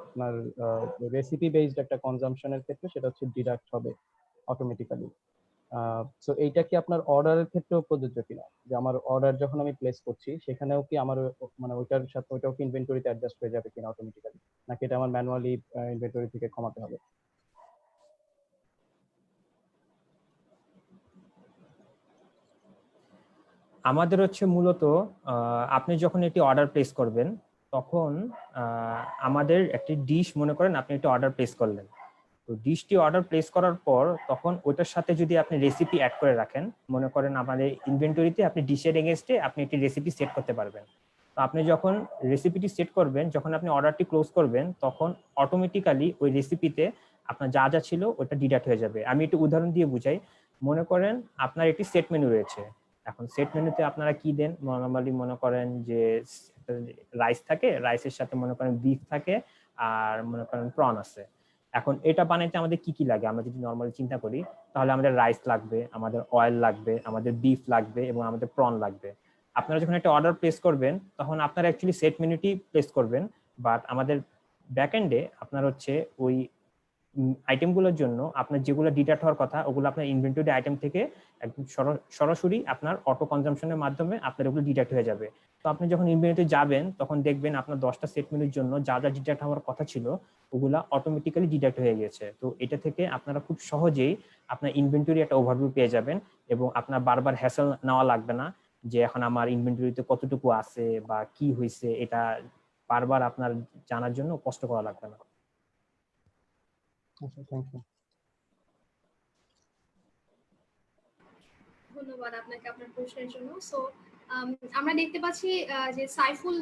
আপনার রেসিপি বেসড একটা কনজাম্পশনের ক্ষেত্রে সেটা হচ্ছে ডিডাক্ট হবে অটোমেটিক্যালি। সো এইটা কি আপনার অর্ডারের ক্ষেত্রেও প্রযোজ্য কিনা, যে আমার অর্ডার যখন আমি প্লেস করছি সেখানেও কি আমার মানে ওইটার সাথে ওইটাও কি ইনভেন্টরিতে অ্যাডজাস্ট হয়ে যাবে কিনা অটোমেটিক্যালি, নাকি এটা আমার ম্যানুয়ালি ইনভেন্টরি থেকে কমাতে হবে? আমাদের হচ্ছে মূলত আপনি যখন একটি অর্ডার প্লেস করবেন তখন আমাদের একটি ডিশ, মনে করেন আপনি একটি অর্ডার প্লেস করলেন, তো ডিশটি অর্ডার প্লেস করার পর তখন ওইটার সাথে যদি আপনি রেসিপি অ্যাড করে রাখেন, মনে করেন আমাদের ইনভেন্টরিতে আপনি ডিশের এগেনস্টে আপনি একটি রেসিপি সেট করতে পারবেন। তো আপনি যখন রেসিপিটি সেট করবেন, যখন আপনি অর্ডারটি ক্লোজ করবেন তখন অটোমেটিক্যালি ওই রেসিপিতে আপনার যা যা ছিল ওটা ডিডাক্ট হয়ে যাবে। আমি একটু উদাহরণ দিয়ে বুঝাই। মনে করেন আপনার একটি সেট মেনু রয়েছে, এখন সেট মেনুতে আপনারা কি দেন, নর্মালি মনে করেন যে রাইস থাকে, রাইসের সাথে মনে করেন বিফ থাকে, আর মনে করেন প্রন আছে। এখন এটা বানাইতে আমাদের কি কি লাগে আমরা যদি নর্মালি চিন্তা করি, তাহলে আমাদের রাইস লাগবে, আমাদের অয়েল লাগবে, আমাদের বিফ লাগবে এবং আমাদের প্রন লাগবে। আপনারা যখন একটা অর্ডার প্লেস করবেন তখন আপনারা অ্যাকচুয়ালি সেট মেনুটি প্লেস করবেন, বাট আমাদের ব্যাকএন্ডে আপনার হচ্ছে ওই আইটেমগুলোর জন্য আপনার যেগুলো ডিডাক্ট হওয়ার কথা ওগুলো আপনার ইনভেন্টরি আইটেম থেকে একদম সরাসরি আপনার অটো কনজাম্পশনের মাধ্যমে আপনার ওগুলো ডিডাক্ট হয়ে যাবে। তো আপনি যখন ইনভেন্টরি যাবেন তখন দেখবেন আপনার 10টা সেট মেনুর জন্য যা যা ডিডাক্ট হওয়ার কথা ছিল ওগুলা অটোমেটিক্যালি ডিডাক্ট হয়ে গেছে। তো এটা থেকে আপনারা খুব সহজেই আপনার ইনভেন্টরি একটা ওভারভিউ পেয়ে যাবেন এবং আপনার বারবার হ্যাসেল নেওয়া লাগবে না যে এখন আমার ইনভেন্টরিতে কতটুকু আছে বা কি হয়েছে, এটা বারবার আপনার জানার জন্য কষ্ট করা লাগবে না। আচ্ছা, থ্যাংক ইউ। ধন্যবাদ আপনাকে আপনার প্রশ্নের জন্য। সো আমরা দেখতে পাচ্ছি যে সাইফুল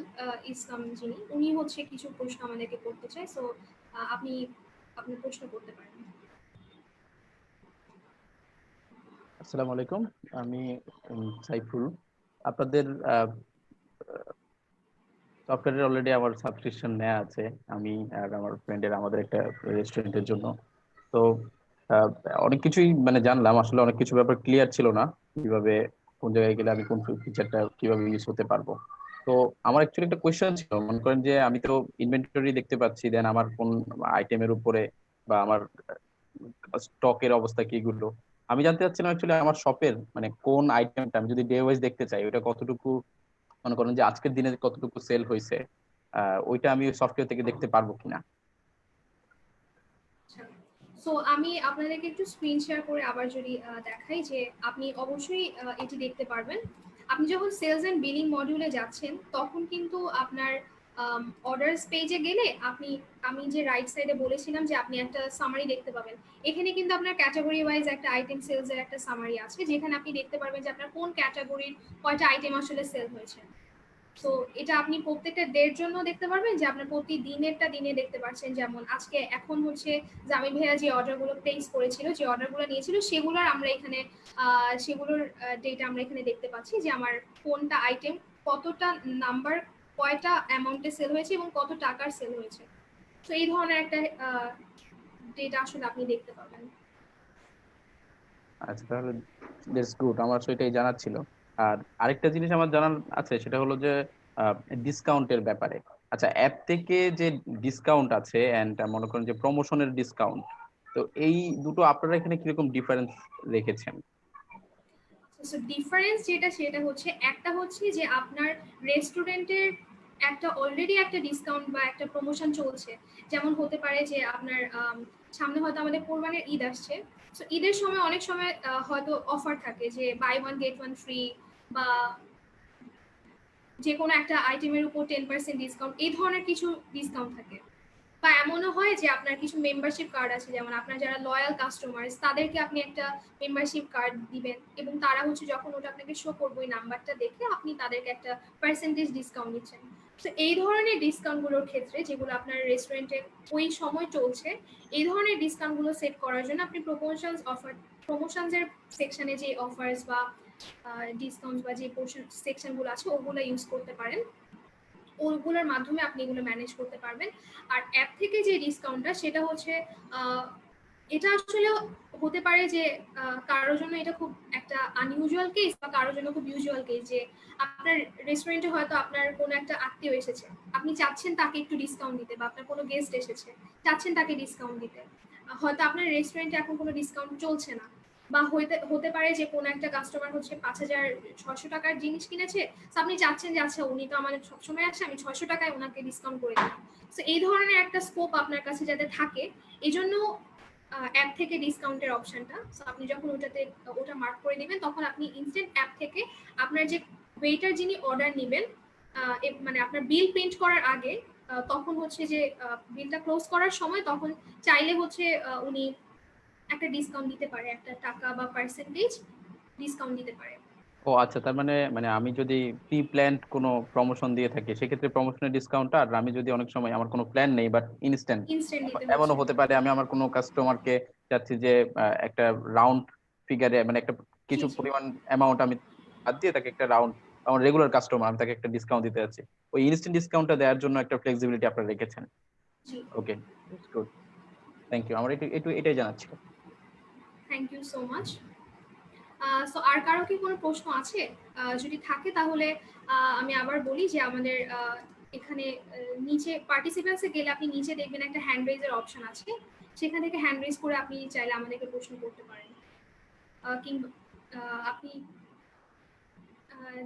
ইসলাম যিনি, উনি হচ্ছে কিছু প্রশ্ন আমাদেরকে করতে চাই। সো আপনি আপনার প্রশ্ন করতে পারেন। আসসালামু আলাইকুম, আমি সাইফুল। আপনাদের সফটওয়্যারে অলরেডি আমার সাবস্ক্রিপশন নেওয়া আছে, আমি আর আমার ফ্রেন্ডের, আমাদের একটা রেস্টুরেন্টের জন্য। তো আহ, অনেক কিছুই মানে জানলাম, আসলে অনেক কিছু ব্যাপার ক্লিয়ার ছিল না, কিভাবে কোন জায়গায় গেলে আমি কোন ফিচারটা কিভাবে ইউজ হতে পারবো। তো আমার অ্যাকচুয়ালি একটা কোয়েশ্চেন ছিল, মনে করেন যে আমি তো ইনভেন্টরি দেখতে পাচ্ছি, দেন আমার কোন আইটেমের উপরে বা আমার স্টকের অবস্থা কি গুলো আমি জানতে চাচ্ছিলাম। অ্যাকচুয়ালি আমার শপের মানে কোন আইটেমটা আমি যদি ডে ওয়াইজ দেখতে চাই, ওটা কতটুকু, মনে করেন যে আজকের দিনে কতটুকু সেল হয়েছে, ওইটা আমি সফটওয়্যার থেকে দেখতে পারবো কিনা। সো আমি আপনাদেরকে একটু স্ক্রিন শেয়ার করে আবার যদি দেখাই যে আপনি অবশ্যই এটি দেখতে পারবেন। আপনি যখন সেলস এন্ড বিলিং মডিউলে যাচ্ছেন তখন কিন্তু আপনার অর্ডারস পেজে গেলে আপনি, আমি যে রাইট সাইডে বলেছিলাম যে আপনি একটা সামারি দেখতে পাবেন, এখানে কিন্তু আপনার ক্যাটাগরি ওয়াইজ একটা আইটেম সেলস এর একটা সামারি আছে, যেখানে আপনি দেখতে পারবেন যে আপনার কোন ক্যাটাগরির কয়টা আইটেম আসলে সেল হয়েছে। তো এটা আপনি প্রত্যেকটা ডের জন্য দেখতে পারবেন যে আপনার প্রতিদিনেরটা দিনে দেখতে পাচ্ছেন। যেমন আজকে এখন হচ্ছে জামিল ভাইয়া যে অর্ডারগুলো প্লেস করেছিল, যে অর্ডারগুলো নিয়েছিল, সেগুলোর আমরা এখানে সেগুলোর ডেটা আমরা এখানে দেখতে পাচ্ছি যে আমার কোনটা আইটেম, কতটা নাম্বার, কয়টা অ্যামাউন্টে সেল হয়েছে এবং কত টাকার সেল হয়েছে। তো এই ধরনের একটা ডেটা আসলে আপনি দেখতে পাবেন। আচ্ছা, তাহলে দ্যাটস গুড, আমার সেটাই জানার ছিল। আর আরেকটা জিনিস আমার জানার আছে, সেটা হলো যে ডিসকাউন্টের ব্যাপারে। আচ্ছা, অ্যাপ থেকে যে ডিসকাউন্ট আছে এন্ড মনে করেন যে প্রমোশনের ডিসকাউন্ট, তো এই দুটো আপনারা এখানে কিরকম ডিফারেন্স রেখেছেন? সো ডিফারেন্স যেটা সেটা হচ্ছে, একটা হচ্ছে যে আপনার রেস্টুরেন্টের একটা অলরেডি একটা ডিসকাউন্ট বা একটা প্রমোশন চলছে। যেমন হতে পারে যে আপনার সামনে হয়তো আমাদের কোরবানির ঈদ আসছে। সো ঈদের সময় অনেক সময় হয়তো অফার থাকে যে buy one get one free, বা যে কোনো একটা আইটেমের উপর 10% ডিসকাউন্ট, এই ধরনের কিছু ডিসকাউন্ট থাকে। বা এমনও হয় যে আপনার কিছু মেম্বারশিপ কার্ড আছে, যেমন আপনার যারা লয়াল কাস্টমার তাদেরকে আপনি একটা মেম্বারশিপ কার্ড দিবেন, এবং তারা হচ্ছে যখন ওটা আপনাকে শো করবে ওই নাম্বারটা দেখে আপনি তাদেরকে একটা পার্সেন্টেজ ডিসকাউন্ট দিচ্ছেন। তো এই ধরনের ডিসকাউন্টগুলোর ক্ষেত্রে, যেগুলো আপনার রেস্টুরেন্টে ওই সময় চলছে, এই ধরনের ডিসকাউন্টগুলো সেট করার জন্য আপনি প্রমোশনসের সেকশনে যে অফার্স বা ডিসকাউন্ট বা যে সেকশনগুলো আছে ওগুলো ইউজ করতে পারেন। ওগুলোর মাধ্যমে আপনি এগুলো ম্যানেজ করতে পারবেন। আর অ্যাপ থেকে যে ডিসকাউন্টটা সেটা হচ্ছে এটা আসলে হতে পারে যে কারোর জন্য এটা খুব একটা আনইউজুয়াল কেস, বা কারোর জন্য খুব ইউজুয়াল কেস, যে আপনার রেস্টুরেন্টে হয়তো আপনার কোনো একটা আত্মীয় এসেছে, আপনি চাচ্ছেন তাকে একটু ডিসকাউন্ট দিতে, বা আপনার কোনো গেস্ট এসেছে চাচ্ছেন তাকে ডিসকাউন্ট দিতে। হয়তো আপনার রেস্টুরেন্টে এখন কোনো ডিসকাউন্ট চলছে না, বা হতে পারে যে কোনো একটা কাস্টমার হচ্ছে 5,600 টাকার জিনিস কিনেছে, তো আপনি চাচ্ছেন যে আচ্ছা উনি তো আমাদের সবসময় আসে, আমি 600 টাকায় ওনাকে ডিসকাউন্ট করে দিলাম। তো এই ধরনের একটা স্কোপ আপনার কাছে যাতে থাকে, এই জন্য অ্যাপ থেকে ডিসকাউন্টের অপশনটা। সো আপনি যখন ওটা মার্ক করে দিবেন, তখন আপনি ইনস্ট্যান্ট অ্যাপ থেকে আপনার যে ওয়েটার যিনি অর্ডার নেবেন, মানে আপনার বিল প্রিন্ট করার আগে, তখন হচ্ছে যে বিলটা ক্লোজ করার সময় তখন চাইলে হচ্ছে উনি একটা ডিসকাউন্ট দিতে পারে, একটা টাকা বা পার্সেন্টেজ ডিসকাউন্ট দিতে পারে। ও আচ্ছা, তার মানে মানে আমি যদি প্রি প্ল্যান্ড কোনো প্রমোশন দিয়ে থাকি সেক্ষেত্রে প্রমোশনের ডিসকাউন্টটা, আর আমি যদি অনেক সময় আমার কোনো প্ল্যান নেই বাট ইনস্ট্যান্ট, ইনস্ট্যান্ট দিতে এমনও হচ্ছে। হতে পারে আমি আমার কোনো কাস্টমারকে চাচ্ছি যে একটা রাউন্ড ফিগারে, মানে একটা জি কিছু জি পরিমাণ অ্যামাউন্ট আমি বাদ দিয়ে তাকে একটা রাউন্ড, আমার রেগুলার কাস্টমার, আমি তাকে একটা ডিসকাউন্ট দিতে যাচ্ছি, ওই ইনস্ট্যান্ট ডিসকাউন্টটা দেওয়ার জন্য একটা ফ্লেক্সিবিলিটি আপনারা রেখেছেন। জি। ওকে, গুড, থ্যাংক ইউ, আমার একটু একটু এটাই জানার ছিল। Thank you so much. So আর কারো কি কোনো প্রশ্ন আছে? যদি থাকে তাহলে আমি আবার বলি যে আমাদের এখানে নিচে পার্টিসিপেন্টসে গেলে আপনি নিচে দেখবেন একটা হ্যান্ড রেজের অপশন আছে, সেখান থেকে হ্যান্ড রেজ করে আপনি চাইলে আমাদেরকে প্রশ্ন করতে পারেন। কিংবা আপনি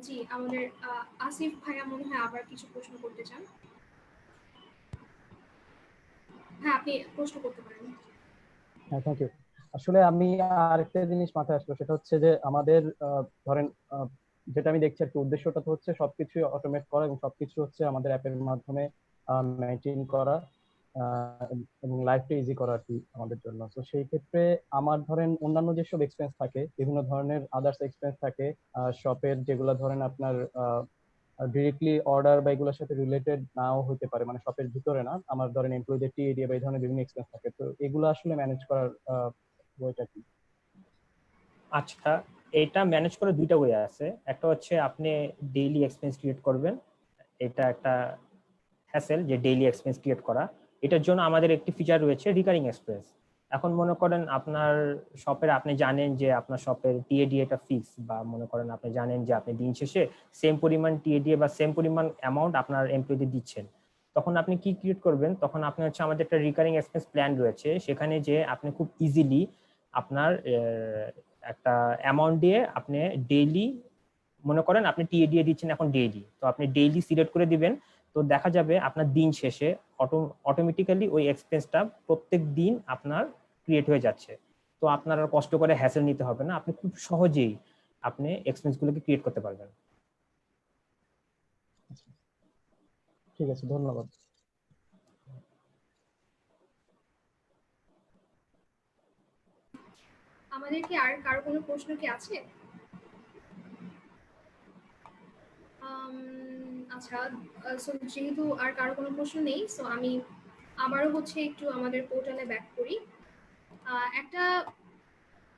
জি, আমাদের আসিফ ভাইয়া মনে হয় আবার কিছু প্রশ্ন করতে চান। হ্যাঁ, আপনি প্রশ্ন করতে পারেন। হ্যাঁ, থ্যাংক ইউ। আসলে আমি আরেকটা জিনিস মাথায় আসলো, সেটা হচ্ছে যে আমাদের ধরেন যেটা আমি দেখছি আর কি, উদ্দেশ্যটা তো হচ্ছে সবকিছু অটোমেট করা এবং সবকিছু হচ্ছে আমাদের অ্যাপের মাধ্যমে মেনটেন করা, এবং লাইফটা ইজি করা আর কি আমাদের জন্য। তো সেই ক্ষেত্রে আমার ধরেন অন্যান্য যেসব এক্সপেন্স থাকে, বিভিন্ন ধরনের আদার্স এক্সপেন্স থাকে শপের, যেগুলো ধরেন আপনার ডিরেক্টলি অর্ডার বা এগুলোর সাথে রিলেটেড নাও হতে পারে, মানে শপের ভিতরে না, আমার ধরেন এমপ্লয়ীদের টিএডি বা এই ধরনের বিভিন্ন এক্সপেন্স থাকে, তো এগুলো আসলে ম্যানেজ করার ওয়েটা কি? আচ্ছা, এটা ম্যানেজ করার দুইটা ওয়ে আছে। একটা হচ্ছে আপনি ডেইলি এক্সপেন্স ক্রিয়েট করবেন, এটা একটা হ্যাসেল যে ডেইলি এক্সপেন্স ক্রিয়েট করা। এটার জন্য আমাদের একটি ফিচার রয়েছে রিকারিং এক্সপেন্স। এখন মনে করেন আপনার শপের, আপনি জানেন যে আপনার শপের টিএডি এটা ফিক্স, বা মনে করেন আপনি জানেন যে আপনি দিন শেষে সেম পরিমাণ টিএডি বা সেম পরিমাণ অ্যামাউন্ট আপনার এমপ্লয়ীদের দিচ্ছেন। তখন আপনি কি ক্রিয়েট করবেন, তখন আপনি হচ্ছে আমাদের একটা রিকারিং এক্সপেন্স প্ল্যান রয়েছে, সেখানে যে আপনি খুব ইজিলি আপনার একটা অ্যামাউন্ট দিয়ে আপনি ডেইলি, মনে করেন আপনি টিএডি দিচ্ছেন এখন ডেইলি, তো আপনি ডেইলি সিলেক্ট করে দিবেন। তো দেখা যাবে আপনার দিন শেষে অটোমেটিক্যালি ওই এক্সপেন্সটা প্রত্যেক দিন আপনার ক্রিয়েট হয়ে যাচ্ছে। তো আপনার আর কষ্ট করে হ্যাসেল নিতে হবে না, আপনি খুব সহজেই আপনি এক্সপেন্সগুলোকে ক্রিয়েট করতে পারবেন। ঠিক আছে, ধন্যবাদ। আমাদের কি আর কারো কোনো প্রশ্ন কি আছে? আচ্ছা, সো যেহেতু আর কারো কোনো প্রশ্ন নেই, সো আমি আবারও হচ্ছে একটু আমাদের পোর্টালে ব্যাক করি। একটা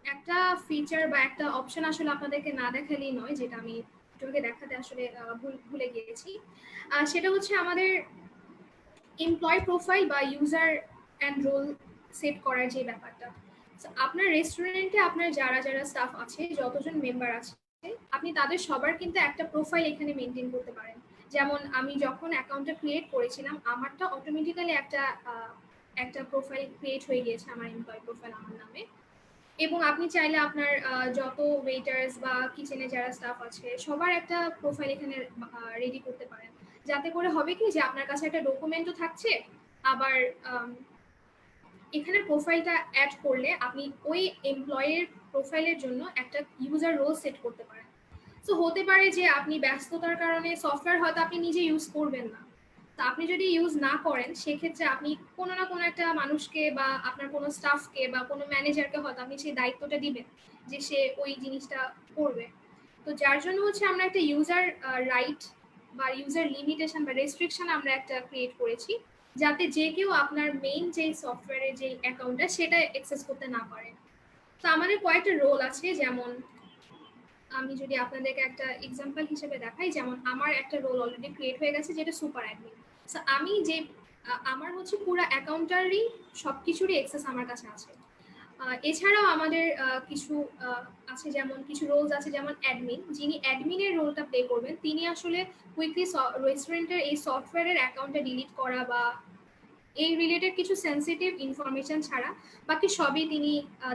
একটা ফিচার বা একটা অপশন আসলে আপনাদেরকে না দেখালেই নয়, যেটা আমি একটু আগে দেখাতে আসলে ভুলে গিয়েছি। সেটা হচ্ছে আমাদের এমপ্লয় প্রোফাইল বা ইউজার অ্যান্ড রোল সেট করার যে ব্যাপারটা। So, আপনার রেস্টুরেন্টে আপনার যারা যারা স্টাফ আছে, যতজন মেম্বার আছে, আপনি তাদের সবার কিন্তু একটা প্রোফাইল এখানে মেনটেন করতে পারেন। যেমন আমি যখন অ্যাকাউন্টটা ক্রিয়েট করেছিলাম, আমারটা অটোমেটিক্যালি একটা প্রোফাইল ক্রিয়েট হয়ে গিয়েছে, আমার এমপ্লয় প্রোফাইল আমার নামে। এবং আপনি চাইলে আপনার যত ওয়েটার্স বা কিচেনে যারা স্টাফ আছে সবার একটা প্রোফাইল এখানে রেডি করতে পারেন, যাতে করে হবে কি যে আপনার কাছে একটা ডকুমেন্টও থাকছে, আবার এখানে প্রোফাইলটা অ্যাড করলে আপনি ওই এমপ্লয়ের প্রোফাইলের জন্য একটা ইউজার রোল সেট করতে পারেন। সো হতে পারে যে আপনি ব্যস্ততার কারণে সফটওয়্যার হয়তো আপনি নিজে ইউজ করবেন না, তা আপনি যদি ইউজ না করেন সেক্ষেত্রে আপনি কোনো না কোনো একটা মানুষকে বা আপনার কোনো স্টাফকে বা কোনো ম্যানেজারকে হয়তো আপনি সেই দায়িত্বটা দিবেন যে সে ওই জিনিসটা করবে। তো যার জন্য হচ্ছে আমরা একটা ইউজার রাইট বা ইউজার লিমিটেশন বা রেস্ট্রিকশন আমরা একটা ক্রিয়েট করেছি, যাতে যে কেউ আপনার মেইন যে সফটওয়্যারের যে অ্যাকাউন্টটা সেটা অ্যাক্সেস করতে না পারে। তো আমাদের কয়েকটা রোল আছে, যেমন আমি যদি আপনাদেরকে একটা এক্সাম্পল হিসেবে দেখাই, যেমন আমার একটা রোল অলরেডি ক্রিয়েট হয়ে গেছে যেটা সুপার অ্যাডমিন। সো আমি যে আমার হচ্ছে পুরো অ্যাকাউন্টারই সব কিছুরই অ্যাক্সেস আমার কাছে আছে। এছাড়াও আমাদের কিছু আছে, যেমন কিছু রোলস আছে, যেমন অ্যাডমিন, যিনি অ্যাডমিনের রোলটা প্লে করবেন তিনি আসলে কুইকলি রেস্টুরেন্টের এই সফটওয়্যারের অ্যাকাউন্টটা ডিলিট করা বা এই রিলেটেড কিছু সেন্সিটিভ ইনফরমেশন ছাড়া বাকি সবই তিনি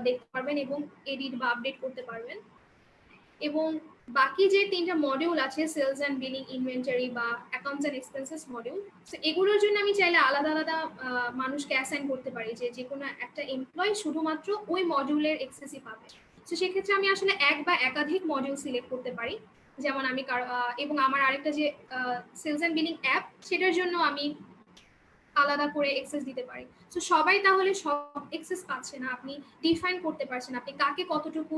দেখতে পারবেন এবং এডিট বা আপডেট করতে পারবেন। এবং বাকি যে তিনটা মডিউল আছে, সেলস অ্যান্ড বিলিং, ইনভেন্টরি বা অ্যাকাউন্টস অ্যান্ড এক্সপেন্সেস মডিউল, তো এগুলোর জন্য আমি চাইলে আলাদা আলাদা মানুষকে অ্যাসাইন করতে পারি, যে কোনো একটা এমপ্লয় শুধুমাত্র ওই মডিউলের এক্সেসই পাবে। তো সেক্ষেত্রে আমি আসলে এক বা একাধিক মডিউল সিলেক্ট করতে পারি। যেমন আমি এবং আমার আরেকটা যে সেলস অ্যান্ড বিলিং অ্যাপ, সেটার জন্য আমি আলাদা করে এক্সেস দিতে পারি। তো সবাই তাহলে সব এক্সেস পাচ্ছে না, আপনি ডিফাইন করতে পারছেন আপনি কাকে কতটুকু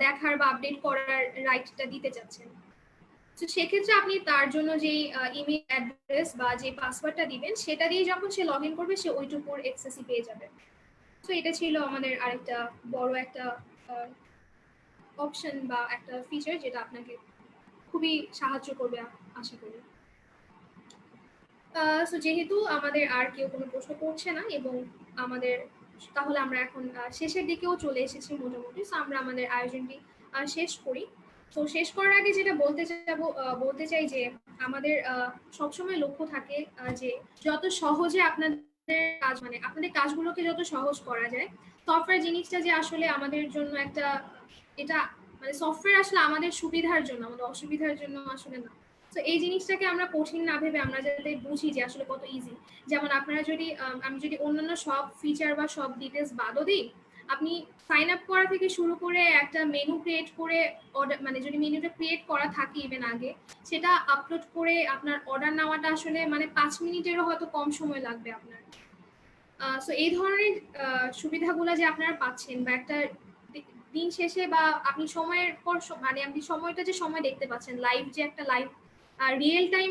দেখার বা আপডেট করার রাইটটা দিতে চাচ্ছেন। তো সেক্ষেত্রে আপনি তার জন্য যেই ইমেল অ্যাড্রেস বা যে পাসওয়ার্ডটা দিবেন সেটা দিয়ে যখন সে লগ ইন করবে সে ওইটুকুর এক্সেসই পেয়ে যাবে। তো এটা ছিল আমাদের আরেকটা বড় একটা অপশন বা একটা ফিচার যেটা আপনাকে খুবই সাহায্য করবে আশা করি। সো যেহেতু আমাদের আর কেউ কোনো প্রশ্ন করছে না এবং আমাদের, তাহলে আমরা এখন শেষের দিকেও চলে এসেছি মোটামুটি। সো আমরা আমাদের আয়োজনটি শেষ করি। তো শেষ করার আগে যেটা বলতে চাই যে আমাদের সবসময় লক্ষ্য থাকে যে যত সহজে আপনাদের কাজ, মানে আপনাদের কাজগুলোকে যত সহজ করা যায়। সফটওয়্যার জিনিসটা যে আসলে আমাদের জন্য একটা, এটা মানে সফটওয়্যার আসলে আমাদের সুবিধার জন্য, আমাদের অসুবিধার জন্য আসলে না। তো এই জিনিসটাকে আমরা কঠিন না ভেবে আমরা যাতে বুঝি যে আসলে কত ইজি। যেমন আপনারা যদি আমি যদি অন্যান্য সব ফিচার বা সব ডিটেলস বাদও দিই, আপনি সাইন আপ করা থেকে শুরু করে একটা মেনু ক্রিয়েট করে অর্ডার, মানে যদি মেনুটা ক্রিয়েট করা থাকে ইভেন আগে, সেটা আপলোড করে আপনার অর্ডার নেওয়াটা আসলে মানে 5 মিনিটেরও হয়তো কম সময় লাগবে আপনার। সো এই ধরনের সুবিধাগুলো যে আপনারা পাচ্ছেন, বা একটা দিন শেষে বা আপনি সময়ের পর মানে আপনি সময়টা যে সময় দেখতে পাচ্ছেন, লাইভ যে একটা লাইভ রিয়েল টাইম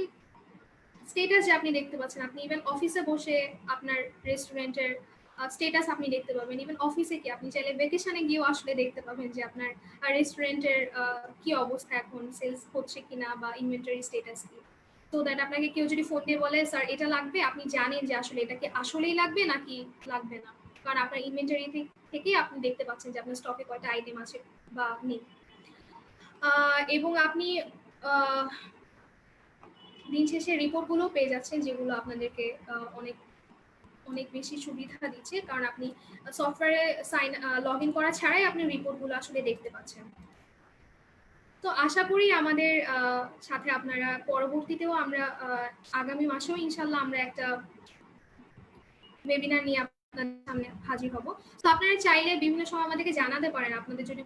স্টেটাস যে আপনি দেখতে পাচ্ছেন, আপনি ইভেন অফিসে বসে আপনার রেস্টুরেন্টের স্টেটাস আপনি দেখতে পাবেন। ইভেন অফিসে কি আপনি চাইলে ভ্যাকেশনে গিয়েও আসলে দেখতে পাবেন যে আপনার রেস্টুরেন্টের কি অবস্থা, এখন সেলস হচ্ছে কিনা বা ইনভেন্টরি স্টেটাস কি। তো দ্যাট আপনাকে কেউ যদি ফোন দিয়ে বলে স্যার এটা লাগবে, আপনি জানেন যে আসলে এটা কি আসলেই লাগবে নাকি লাগবে না, কারণ আপনার ইনভেন্টরি থেকেই আপনি দেখতে পাচ্ছেন যে আপনার স্টকে কয়টা আইটেম আছে বা নেই। এবং আপনি দিন শেষে রিপোর্টগুলো পেয়ে যাচ্ছেন, যেগুলো আপনাদেরকে অনেক অনেক বেশি সুবিধা দিচ্ছে, কারণ আপনি সফটওয়্যারে লগ ইন করা ছাড়াই আপনি রিপোর্টগুলো আসলে দেখতে পাচ্ছেন। তো আশা করি আমাদের সাথে আপনারা পরবর্তীতেও আমরা আগামী মাসেও ইনশাল্লাহ আমরা একটা ওয়েবিনার নিয়ে আপনাদের সামনে হাজির হব। তো আপনারা চাইলে বিভিন্ন সময় আমাদেরকে জানাতে পারেন আপনাদের যদি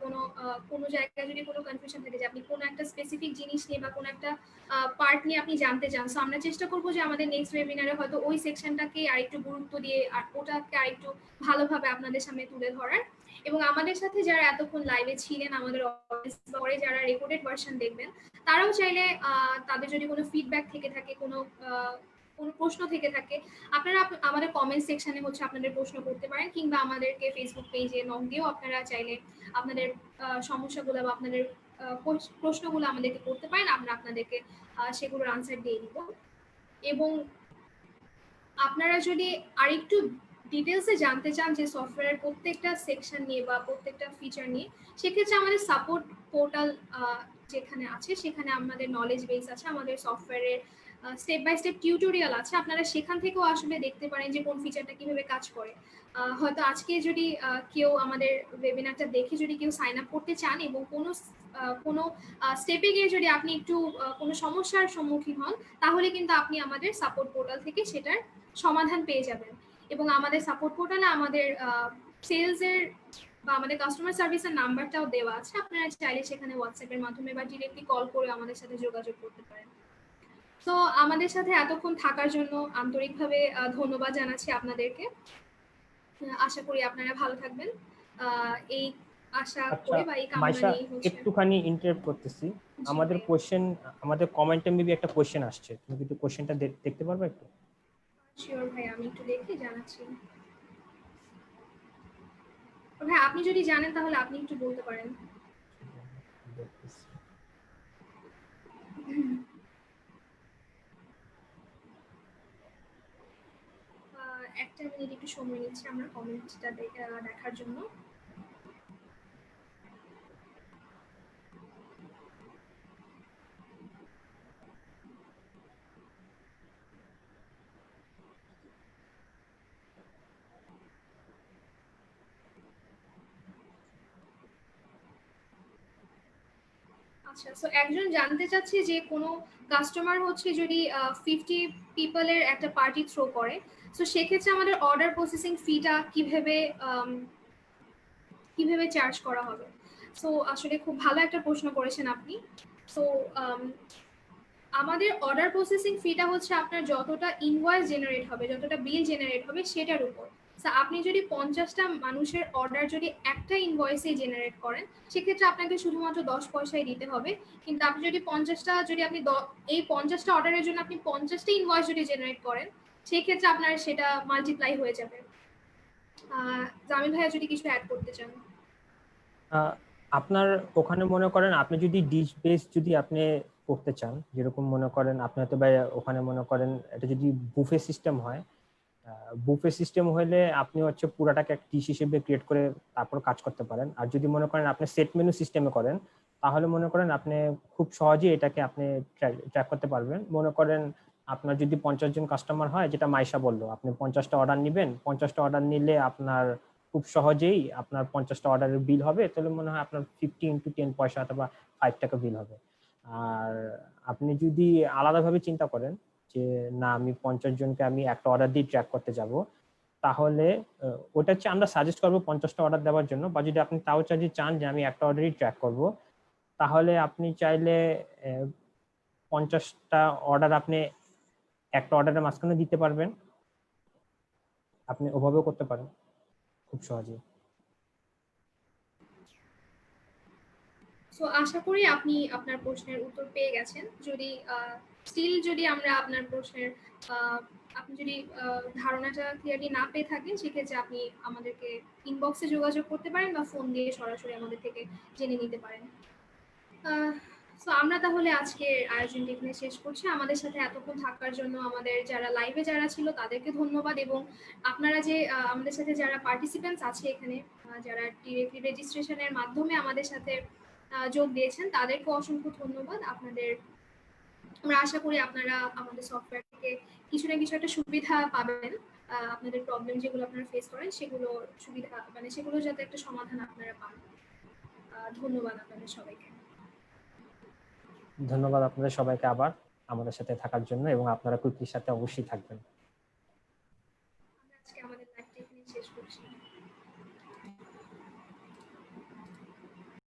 কোনো জায়গায় যদি কোনো কনফিউশন থাকে যে আপনি কোনো একটা স্পেসিফিক জিনিস নিয়ে বা কোনো একটা পার্ট নিয়ে আপনি জানতে চান। সো আমরা চেষ্টা করবো যে আমাদের নেক্সট ওয়েবিনারে হয়তো ওই সেকশনটাকে আরেকটু গুরুত্ব দিয়ে আর ওটাকে আরেকটু ভালোভাবে আপনাদের সামনে তুলে ধরার। এবং আমাদের সাথে যারা এতক্ষণ লাইভে ছিলেন, আমাদের পরে যারা রেকর্ডেড ভার্সন দেখবেন, তারাও চাইলে তাদের যদি কোনো ফিডব্যাক থেকে থাকে, কোনো প্রশ্ন থেকে থাকে, আপনারা আমাদের কমেন্ট সেকশনে হচ্ছে আপনাদের প্রশ্ন করতে পারেন, কিংবা আমাদেরকে ফেসবুক পেজে নক দিয়েও আপনারা চাইলে আপনাদের সমস্যাগুলো বা আপনাদের প্রশ্নগুলো আমাদেরকে করতে পারেন। আমরা আপনাদেরকে সেগুলোর আনসার দিয়ে দিব। এবং আপনারা যদি আরেকটু ডিটেলসে জানতে চান যে সফটওয়্যারের প্রত্যেকটা সেকশন নিয়ে বা প্রত্যেকটা ফিচার নিয়ে, সেক্ষেত্রে আমাদের সাপোর্ট পোর্টাল যেখানে আছে সেখানে আমাদের নলেজ বেস আছে, আমাদের সফটওয়্যারের স্টেপ বাই স্টেপ টিউটোরিয়াল আছে, আপনারা সেখান থেকেও আসলে দেখতে পারেন যে কোন ফিচারটা কিভাবে কাজ করে। হয়তো আজকে যদি কেউ আমাদের ওয়েবিনারটা দেখে যদি কেউ সাইন আপ করতে চান এবং কোনো স্টেপে গিয়ে যদি আপনি একটু কোনো সমস্যার সম্মুখীন হন, তাহলে কিন্তু আপনি আমাদের সাপোর্ট পোর্টাল থেকে সেটার সমাধান পেয়ে যাবেন। এবং আমাদের সাপোর্ট পোর্টালে আমাদের সেলসের বা আমাদের কাস্টমার সার্ভিসের নাম্বারটাও দেওয়া আছে, আপনারা চাইলে সেখানে হোয়াটসঅ্যাপের মাধ্যমে বা ডিরেক্টলি কল করে আমাদের সাথে যোগাযোগ করতে পারেন। তো আমাদের সাথে এতক্ষণ থাকার জন্য আন্তরিকভাবে ধন্যবাদ জানাচ্ছি আপনাদেরকে। আশা করি আপনারা ভালো থাকবেন, এই আশা আচ্ছা করে বা এই কামনা মাইশা, নিয়েই হচ্ছে। একটুখানি ইন্টারাপ্ট করতেছি। জি আমাদের ভাইয়া। কোশ্চেন, আমাদের কমেন্টে মেবি একটা কোশ্চেন আসছে, তুমি কিন্তু কোশ্চেনটা দেখতে পারবে একটু? শিওর ভাই, আমি একটু দেখে জানাচ্ছি। ভাই আপনি যদি জানেন তাহলে আপনি একটু বলতে পারেন। দেখতেছি। একটা মিনিট একটু সময় নিচ্ছি আমরা কমেন্টটা দেখার জন্য। আচ্ছা, সো একজন জানতে চাচ্ছে যে কোনো কাস্টমার হচ্ছে যদি 50 পিপলের একটা পার্টি থ্রো করে, সো সেক্ষেত্রে আমাদের অর্ডার প্রসেসিং ফিটা কিভাবে চার্জ করা হবে। সো আসলে খুব ভালো একটা প্রশ্ন করেছেন আপনি। সো আমাদের অর্ডার প্রসেসিং ফিটা হচ্ছে আপনার যতটা ইনভয়েস জেনারেট হবে, যতটা বিল জেনারেট হবে সেটার উপর। আপনি যদি 50টা মানুষের অর্ডার যদি একটা ইনভয়েসে জেনারেট করেন, সেক্ষেত্রে আপনাকে শুধুমাত্র 10 পয়সায় দিতে হবে। কিন্তু আপনি যদি 50টা যদি আপনি এই 50টা অর্ডারের জন্য আপনি 50টা ইনভয়েস যদি জেনারেট করেন, সেই ক্ষেত্রে আপনার সেটা মাল্টিপ্লাই হয়ে যাবে। জামিল ভাইয়া যদি কিছু অ্যাড করতে চান। আপনার ওখানে মনে করেন আপনি যদি ডিশ বেস যদি আপনি করতে চান, যেরকম মনে করেন আপনি হয়তো বা ওখানে মনে করেন এটা যদি বুফে সিস্টেম হয়, বুফে সিস্টেম হলে আপনি হচ্ছে পুরাটাকে এক ডিশ হিসেবে ক্রিয়েট করে তারপর কাজ করতে পারেন। আর যদি মনে করেন আপনি সেট মেনু সিস্টেমে করেন, তাহলে মনে করেন আপনি খুব সহজেই এটাকে আপনি ট্র্যাক করতে পারবেন। মনে করেন আপনার যদি 50 জন কাস্টমার হয়, যেটা মাইশা বললো, আপনি 50টা অর্ডার নিবেন, 50টা অর্ডার নিলে আপনার খুব সহজেই আপনার 50টা অর্ডারের বিল হবে, তাহলে মনে হয় আপনার 50 × 10 পয়সা অথবা 5 টাকা বিল হবে। আর আপনি যদি আলাদাভাবে চিন্তা করেন যে না আমি 50 জনকে আমি একটা অর্ডার দিয়ে ট্র্যাক করতে যাব, তাহলে ওটা হচ্ছে আমরা সাজেস্ট করবো 50টা অর্ডার দেওয়ার জন্য। বা যদি আপনি তাও চান যে আমি একটা অর্ডারই ট্র্যাক করব, তাহলে আপনি চাইলে 50টা অর্ডার আপনি একটা অর্ডারের মাঝখানে দিতে পারবেন, আপনি ওভাবেও করতে পারেন খুব সহজেই। সো আশা করি আপনি আপনার প্রশ্নের উত্তর পেয়ে গেছেন। যদি স্টিল যদি আমরা আপনার প্রশ্নের আপনি যদি ধারণাটা ক্লিয়ারলি না পেয়ে থাকেন, সেক্ষেত্রে আপনি আমাদেরকে ইনবক্সে যোগাযোগ করতে পারেন বা ফোন দিয়ে সরাসরি আমাদের থেকে জেনে নিতে পারেন। সো আমরা তাহলে আজকের আয়োজনটি এখানে শেষ করছি। আমাদের সাথে এতক্ষণ থাকার জন্য আমাদের যারা লাইভে যারা ছিল তাদেরকে ধন্যবাদ, এবং আপনারা যে আমাদের সাথে যারা পার্টিসিপেন্টস আছে এখানে, যারা ডিরেক্টলি রেজিস্ট্রেশনের মাধ্যমে আমাদের সাথে যোগ দিয়েছেন, তাদেরকে অসংখ্য ধন্যবাদ। আমরা আশা করি আপনারা আমাদের সফটওয়্যার থেকে কিছু না কিছু একটা সুবিধা পাবেন। আপনাদের প্রবলেম যেগুলো আপনারা ফেস করেন সেগুলো সুবিধা মানে সেগুলো যাতে একটা সমাধান আপনারা পান। ধন্যবাদ আপনাদের সবাইকে। ধন্যবাদ আপনাদের সবাইকে আবার আমাদের সাথে থাকার জন্য, এবং আপনারা কুইকলির সাথে অবশ্যই থাকবেন।